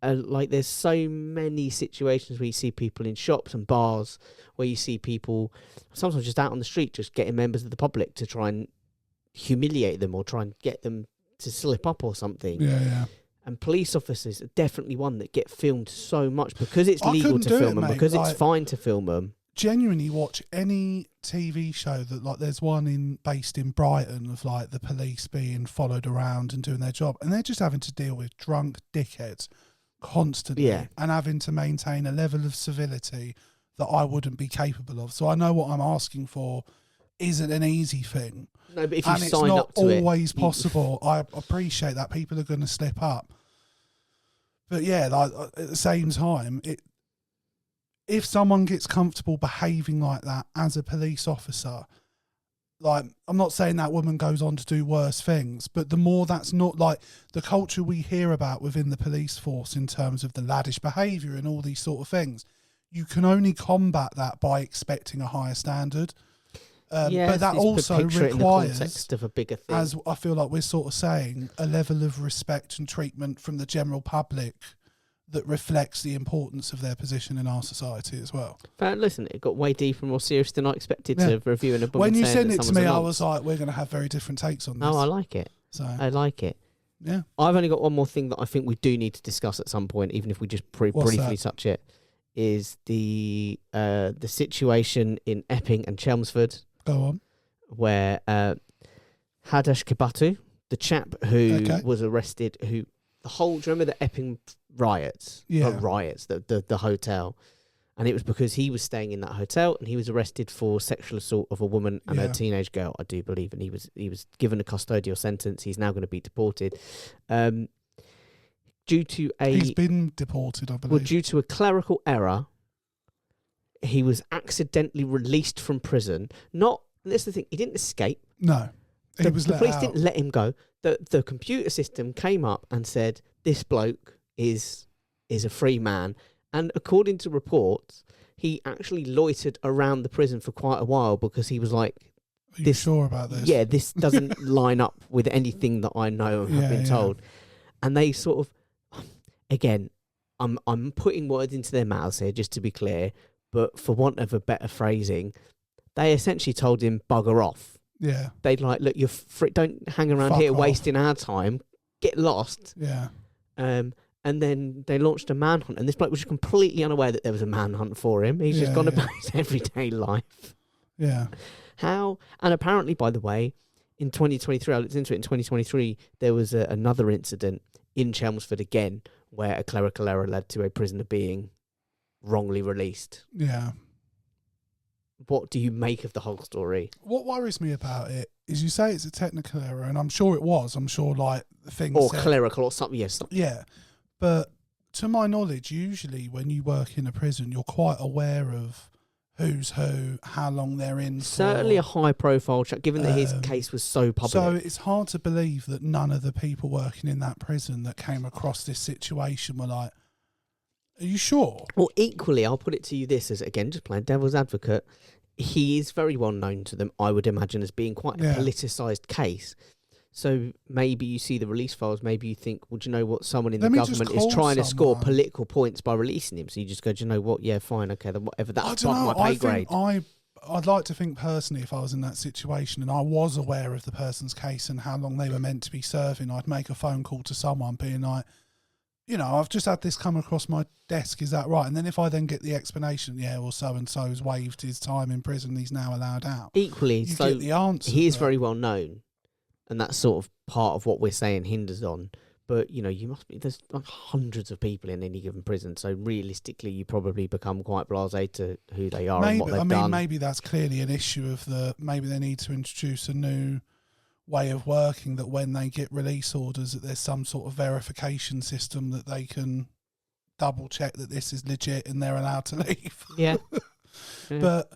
like there's so many situations where you see people in shops and bars, where you see people sometimes just out on the street just getting members of the public to try and humiliate them or try and get them to slip up or something. Yeah. And police officers are definitely one that get filmed so much because it's legal to film them, because it's fine to film them. Genuinely watch any TV show that, like, there's one based in Brighton of like the police being followed around and doing their job, and they're just having to deal with drunk dickheads constantly and having to maintain a level of civility that I wouldn't be capable of. So I know what I'm asking for isn't an easy thing. No, but if you and sign up to it, it's not always possible. I appreciate that people are going to slip up, but yeah, like, at the same time, if someone gets comfortable behaving like that as a police officer, like, I'm not saying that woman goes on to do worse things, but the more that's not like the culture we hear about within the police force in terms of the laddish behaviour and all these sort of things, you can only combat that by expecting a higher standard. But that also requires, in the context of a bigger thing, as I feel like we're sort of saying, a level of respect and treatment from the general public that reflects the importance of their position in our society as well. But listen, it got way deeper and more serious than I expected to review in a book. When you sent it to me, I was like, we're going to have very different takes on this. Oh, I like it. So I like it. Yeah. I've only got one more thing that I think we do need to discuss at some point, even if we just briefly touch it, is the situation in Epping and Chelmsford. Go on. Where Hadesh Kibatu, the chap who was arrested, do you remember the Epping riots? Yeah. The hotel. And it was because he was staying in that hotel and he was arrested for sexual assault of a woman and a teenage girl, I do believe. And he was given a custodial sentence. He's now going to be deported. He's been deported, I believe. Well, due to a clerical error, he was accidentally released from prison. That's the thing, he didn't escape. No. The police didn't let him go. The computer system came up and said, this bloke is a free man. And according to reports, he actually loitered around the prison for quite a while because he was like, are you sure about this? Yeah, this doesn't line up with anything that I know and have been told. And they sort of, again, I'm putting words into their mouths here just to be clear, but for want of a better phrasing, they essentially told him, bugger off. Yeah. They'd like, look, you're free, don't hang around Fuck here off. wasting our time, get lost. Yeah. And then they launched a manhunt, and this bloke was just completely unaware that there was a manhunt for him. He's just gone about his everyday life. Yeah. How? And apparently, by the way, in 2023, I looked into it, in 2023, there was another incident in Chelmsford again, where a clerical error led to a prisoner being wrongly released. Yeah. What do you make of the whole story? What worries me about it is you say it's a technical error, and I'm sure it was. I'm sure, like, the thing or clerical or something. Yes. Yeah, but to my knowledge, usually when you work in a prison, you're quite aware of who's who, how long they're in. Certainly a high-profile check, given that his case was so public. So it's hard to believe that none of the people working in that prison that came across this situation were like, are you sure? Well, equally, I'll put it to you this as, again, just playing devil's advocate, he is very well known to them, I would imagine, as being quite a politicised case. So maybe you see the release files, maybe you think, well, do you know what, someone in the government is trying to score political points by releasing him. So you just go, do you know what, yeah, fine, okay, then whatever, that's above my pay grade. I'd like to think personally, if I was in that situation and I was aware of the person's case and how long they were meant to be serving, I'd make a phone call to someone being like, you know, I've just had this come across my desk, is that right? And then if I then get the explanation, yeah, well, so-and-so's waived his time in prison, he's now allowed out. Equally, you so get the answer, he is very well known, and that's sort of part of what we're saying hinders on. But, you know, there's like hundreds of people in any given prison, so realistically you probably become quite blasé to who they are and what they've done. Maybe that's clearly an issue of maybe they need to introduce a new way of working, that when they get release orders that there's some sort of verification system that they can double check that this is legit and they're allowed to leave. Yeah. But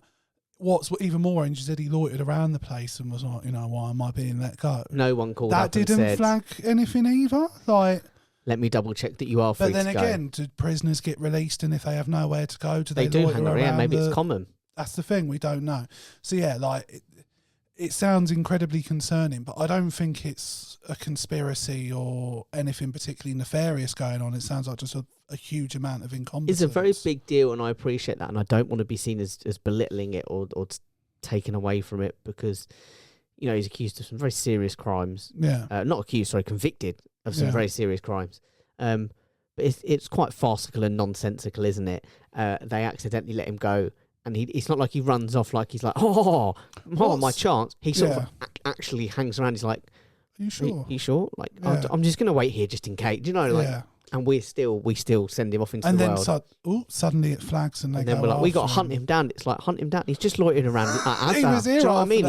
what's even more interesting, he said he loitered around the place and was like, you know, why am I being let go? No one called that up and didn't said, flag anything either. Like, let me double check that you are free to go. But then again, do prisoners get released, and if they have nowhere to go, do they do loiter hang around? around? Maybe it's common. That's the thing, we don't know. So yeah, like it sounds incredibly concerning, but I don't think it's a conspiracy or anything particularly nefarious going on. It sounds like just a huge amount of incompetence. It's a very big deal, and I appreciate that, and I don't want to be seen as belittling it or taken away from it, because, you know, he's accused of some very serious crimes. Yeah. Not accused, sorry, convicted of some very serious crimes. But it's quite farcical and nonsensical, isn't it? They accidentally let him go, and it's not like he runs off like he's like, my chance. He sort of actually hangs around. He's like, are you sure? Are you sure? Like, I'm just going to wait here just in case. Do you know, like, and we still send him off into the world. And then suddenly it flags, and then we're like, we got to hunt him down. It's like, hunt him down. He's just loitering around. He was here. Do you know what I mean?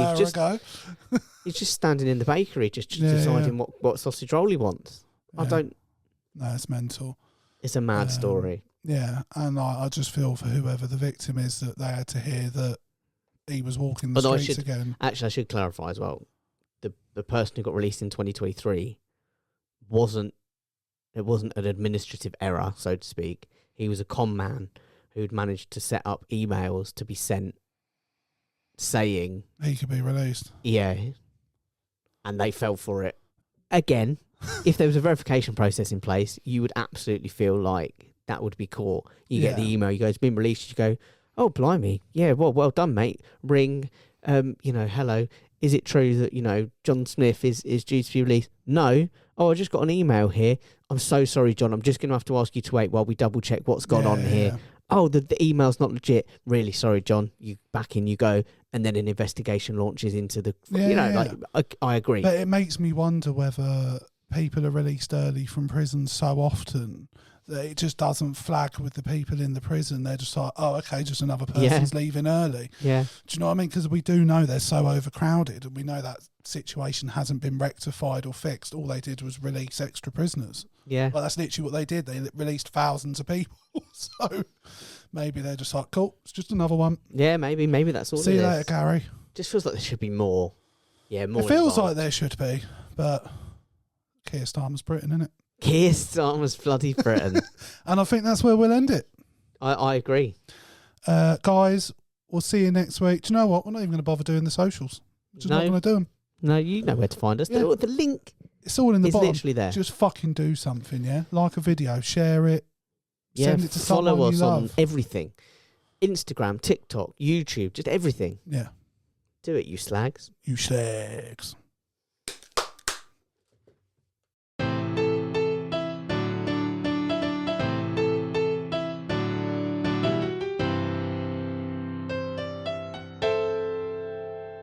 He's just standing in the bakery, just deciding what sausage roll he wants. Yeah. I don't. No, it's mental. It's a mad story. Yeah, and I just feel for whoever the victim is that they had to hear that he was walking the streets again. Actually, I should clarify as well. The person who got released in 2023 wasn't an administrative error, so to speak. He was a con man who'd managed to set up emails to be sent saying he could be released. Yeah. And they fell for it. Again, if there was a verification process in place, you would absolutely feel like that would be caught. You get the email, you go, it's been released, you go, oh, blimey, yeah, well done, mate. Ring, hello, is it true that, John Smith is due to be released? No. Oh, I just got an email here. I'm so sorry, John. I'm just going to have to ask you to wait while we double check what's gone on here. Oh, the email's not legit. Really sorry, John. You back in you go. And then an investigation launches into the, I agree. But it makes me wonder whether people are released early from prison so often that it just doesn't flag with the people in the prison. They're just like, oh, okay, just another person's leaving early. Yeah. Do you know what I mean? Because we do know they're so overcrowded, and we know that situation hasn't been rectified or fixed. All they did was release extra prisoners. Yeah. Like, that's literally what they did. They released thousands of people. So maybe they're just like, cool, it's just another one. Yeah, maybe that's all. See you later, Gary. Just feels like there should be more. Yeah, more. It feels like there should be, but Keir Starmer's Britain, isn't it? Keir Starmer's bloody Britain. And I think that's where we'll end it. I agree. Guys, we'll see you next week. Do you know what? We're not even going to bother doing the socials. We're just not going to do them. No, you know where to find us. Yeah. The link. It's all in the bottom. It's literally there. Just fucking do something, yeah? Like a video, share it, send it to someone you love. Follow us on everything. Instagram, TikTok, YouTube, just everything. Yeah. Do it, you slags. You slags.